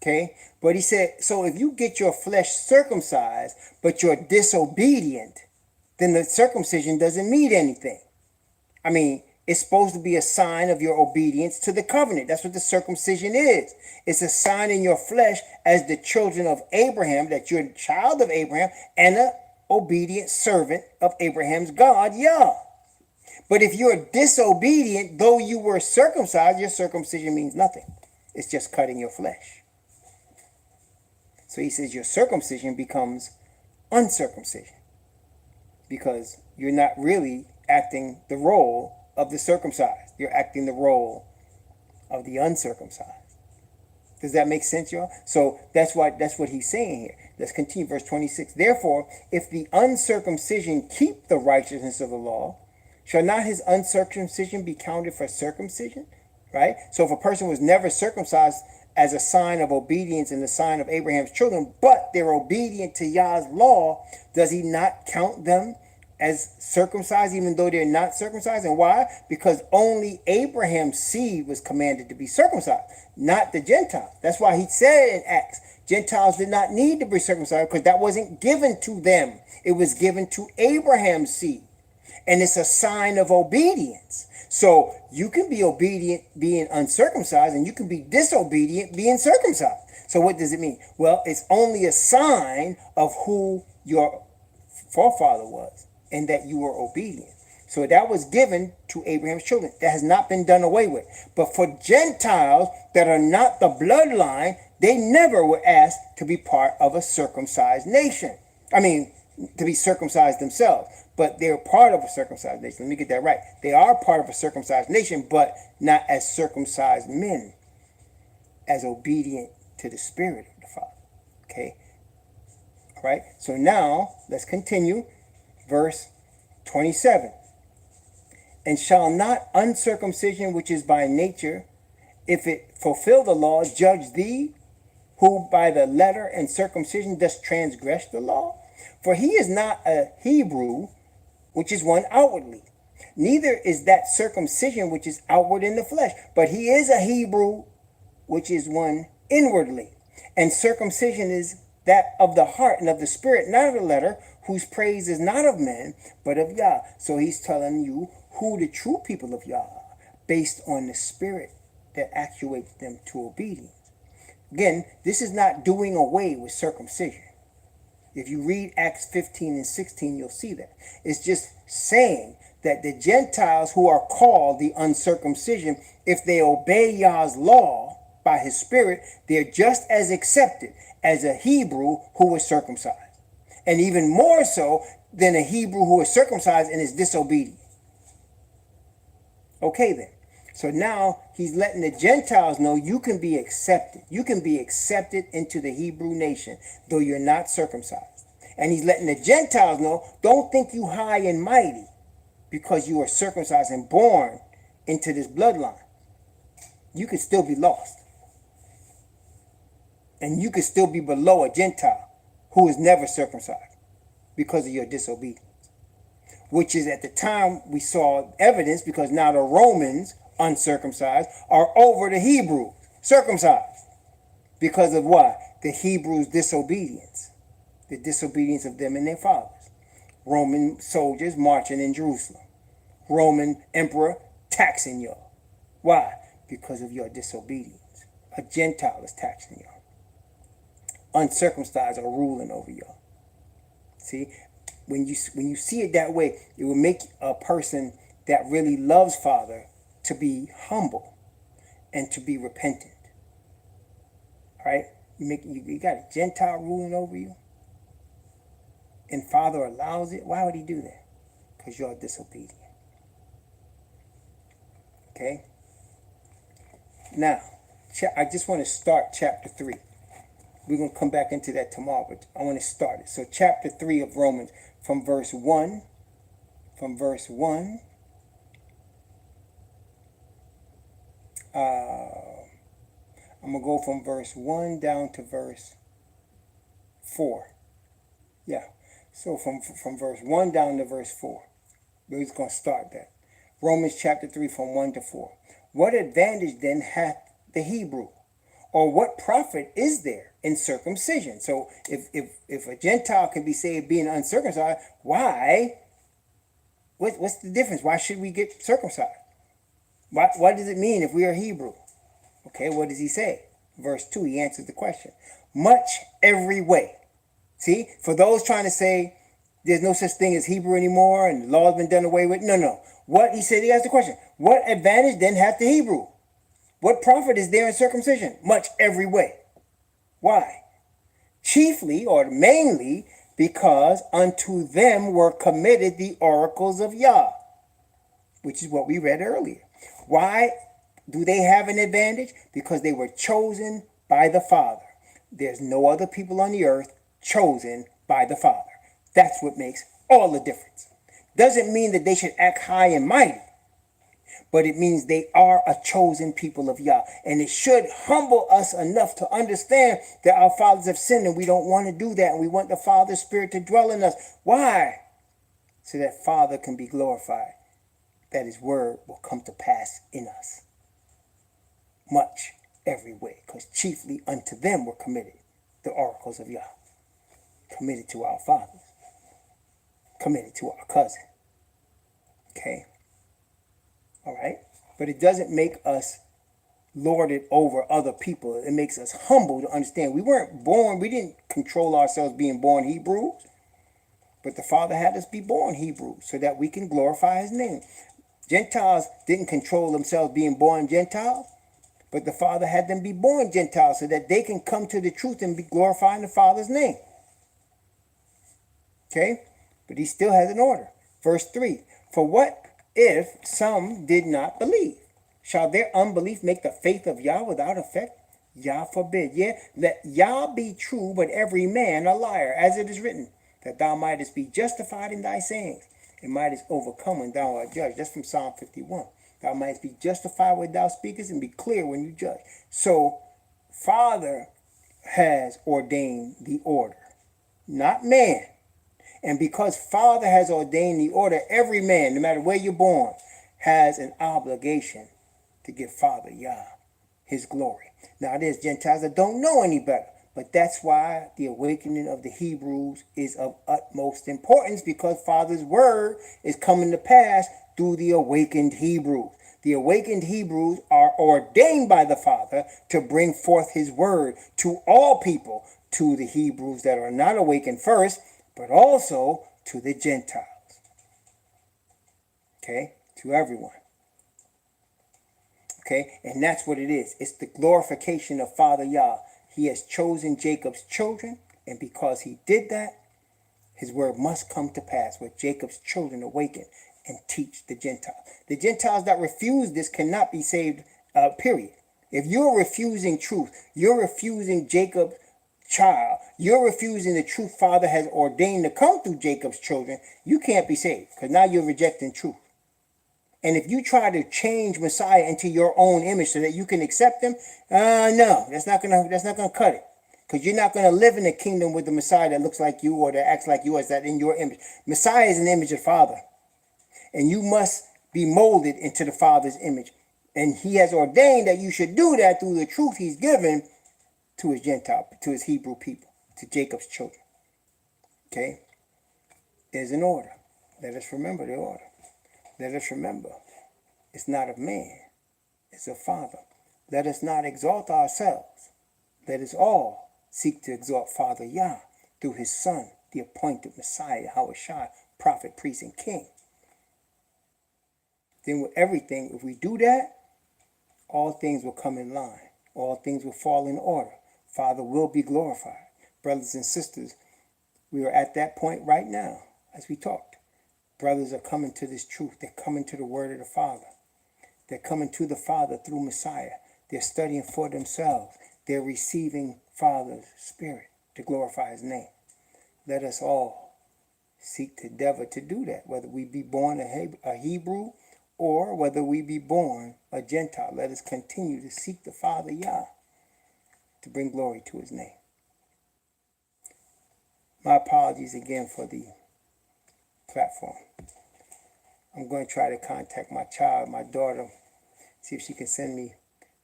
Okay? But he said, so if you get your flesh circumcised, but you're disobedient, then the circumcision doesn't mean anything. I mean, it's supposed to be a sign of your obedience to the covenant. That's what the circumcision is. It's a sign in your flesh as the children of Abraham, that you're a child of Abraham and an obedient servant of Abraham's God, Yah. But if you're disobedient, though you were circumcised, your circumcision means nothing. It's just cutting your flesh. So he says your circumcision becomes uncircumcision because you're not really acting the role of the circumcised. You're acting the role of the uncircumcised. Does that make sense, y'all? So that's what he's saying here. Let's continue, verse 26. Therefore, if the uncircumcision keep the righteousness of the law, shall not his uncircumcision be counted for circumcision? Right? So if a person was never circumcised as a sign of obedience and the sign of Abraham's children, but they're obedient to Yah's law, does he not count them as circumcised even though they're not circumcised? And why? Because only Abraham's seed was commanded to be circumcised, not the Gentiles. That's why he said in Acts, Gentiles did not need to be circumcised because that wasn't given to them. It was given to Abraham's seed. And it's a sign of obedience. So you can be obedient being uncircumcised and you can be disobedient being circumcised. So what does it mean? Well, it's only a sign of who your forefather was. and that you were obedient. So that was given to Abraham's children. That has not been done away with. But for Gentiles that are not the bloodline, they never were asked to be part of a circumcised nation. I mean, to be circumcised themselves. But they're part of a circumcised nation. Let me get that right. They are part of a circumcised nation, but not as circumcised men, as obedient to the Spirit of the Father. Okay? All right? So now, let's continue. Verse 27. And shall not uncircumcision, which is by nature, if it fulfill the law, judge thee, who by the letter and circumcision dost transgress the law? For he is not a Hebrew, which is one outwardly. Neither is that circumcision which is outward in the flesh, but he is a Hebrew, which is one inwardly. And circumcision is that of the heart and of the spirit, not of the letter, whose praise is not of men, but of Yah. So he's telling you who the true people of Yah are, based on the spirit that actuates them to obedience. Again, this is not doing away with circumcision. If you read Acts 15 and 16, you'll see that. It's just saying that the Gentiles who are called the uncircumcision, if they obey Yah's law by his spirit, they're just as accepted as a Hebrew who was circumcised. And even more so than a Hebrew who is circumcised and is disobedient. Okay then. So now he's letting the Gentiles know you can be accepted. You can be accepted into the Hebrew nation, though you're not circumcised. And he's letting the Gentiles know, don't think you high and mighty because you are circumcised and born into this bloodline. You could still be lost. And you could still be below a Gentile who is never circumcised because of your disobedience. Which is at the time we saw evidence, because now the Romans, uncircumcised, are over the Hebrews, circumcised. Because of what? The Hebrews' disobedience. The disobedience of them and their fathers. Roman soldiers marching in Jerusalem. Roman emperor taxing y'all. Why? Because of your disobedience. A Gentile is taxing y'all. Uncircumcised are ruling over y'all. See? When you see it that way, it will make a person that really loves Father to be humble and to be repentant. All right? You got a Gentile ruling over you, and Father allows it. Why would he do that? Because you're disobedient. Okay? Now, I just want to start chapter 3. We're going to come back into that tomorrow, but I want to start it. So chapter 3 of Romans, from verse 1, I'm going to go from verse 1 down to verse 4. Yeah. So from verse 1 down to verse 4. We're just going to start that. Romans chapter 3 from 1 to 4. What advantage then hath the Hebrew? Or what profit is there in circumcision? So if a Gentile can be saved being uncircumcised, why? What's the difference? Why should we get circumcised? What does it mean if we are Hebrew? Okay, what does he say? Verse 2, he answers the question. Much every way. See, for those trying to say there's no such thing as Hebrew anymore and the law has been done away with. No. What he said, he asked the question. What advantage then hath the Hebrew? What profit is there in circumcision? Much every way. Why? Chiefly or mainly because unto them were committed the oracles of Yah, which is what we read earlier. Why do they have an advantage? Because they were chosen by the Father. There's no other people on the earth chosen by the Father. That's what makes all the difference. Doesn't mean that they should act high and mighty, but it means they are a chosen people of Yah. And it should humble us enough to understand that our fathers have sinned and we don't want to do that. And we want the Father's Spirit to dwell in us. Why? So that Father can be glorified, that his word will come to pass in us. Much every way, because chiefly unto them were committed the oracles of Yah. Committed to our fathers. Committed to our cousin. Okay? All right? But it doesn't make us lord it over other people. It makes us humble to understand we weren't born, we didn't control ourselves being born Hebrews. But the Father had us be born Hebrews so that we can glorify his name. Gentiles didn't control themselves being born Gentiles, but the Father had them be born Gentiles so that they can come to the truth and be glorifying the Father's name. Okay? But he still has an order. Verse 3. For what if some did not believe? Shall their unbelief make the faith of Yah without effect? Yah forbid. Yeah, let Yah be true, but every man a liar, as it is written, that thou mightest be justified in thy sayings, and mightest overcome when thou art judged. That's from Psalm 51. Thou mightest be justified when thou speakest, and be clear when you judge. So, Father has ordained the order, not man. And because Father has ordained the order, every man, no matter where you're born, has an obligation to give Father Yah his glory. Now, there's Gentiles that don't know any better, but that's why the awakening of the Hebrews is of utmost importance, because Father's word is coming to pass through the awakened Hebrews. The awakened Hebrews are ordained by the Father to bring forth his word to all people, to the Hebrews that are not awakened first, but also to the Gentiles. Okay? To everyone. Okay? And that's what it is. It's the glorification of Father Yah. He has chosen Jacob's children, and because he did that, his word must come to pass, where Jacob's children awaken and teach the Gentiles. The Gentiles that refuse this cannot be saved, period. If you're refusing truth, you're refusing Jacob's child, you're refusing the truth Father has ordained to come through Jacob's children, you can't be saved, because now you're rejecting truth. And if you try to change Messiah into your own image so that you can accept him, no, that's not gonna cut it. Because you're not gonna live in a kingdom with the Messiah that looks like you or that acts like you, as that in your image. Messiah is an image of Father, and you must be molded into the Father's image. And he has ordained that you should do that through the truth he's given to his Gentile, to his Hebrew people, to Jacob's children. Okay? There's an order. Let us remember the order. Let us remember, it's not of man, it's of Father. Let us not exalt ourselves. Let us all seek to exalt Father Yah through his Son, the appointed Messiah, Yahushua, prophet, priest, and king. Then with everything, if we do that, all things will come in line. All things will fall in order. Father will be glorified. Brothers and sisters, we are at that point right now as we talked. Brothers are coming to this truth. They're coming to the word of the Father. They're coming to the Father through Messiah. They're studying for themselves. They're receiving Father's Spirit to glorify his name. Let us all seek to endeavor to do that, whether we be born a Hebrew or whether we be born a Gentile. Let us continue to seek the Father Yah to bring glory to his name. My apologies again for the platform. I'm going to try to contact my child, my daughter, see if she can send me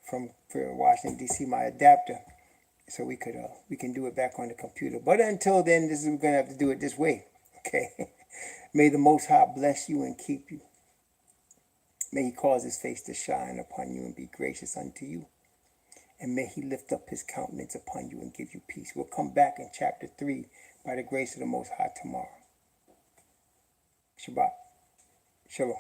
from Washington, D.C., my adapter, so we can do it back on the computer. But until then, we're going to have to do it this way, okay? May the Most High bless you and keep you. May he cause his face to shine upon you and be gracious unto you. And may he lift up his countenance upon you and give you peace. We'll come back in chapter 3 by the grace of the Most High tomorrow. Shabbat. Shalom.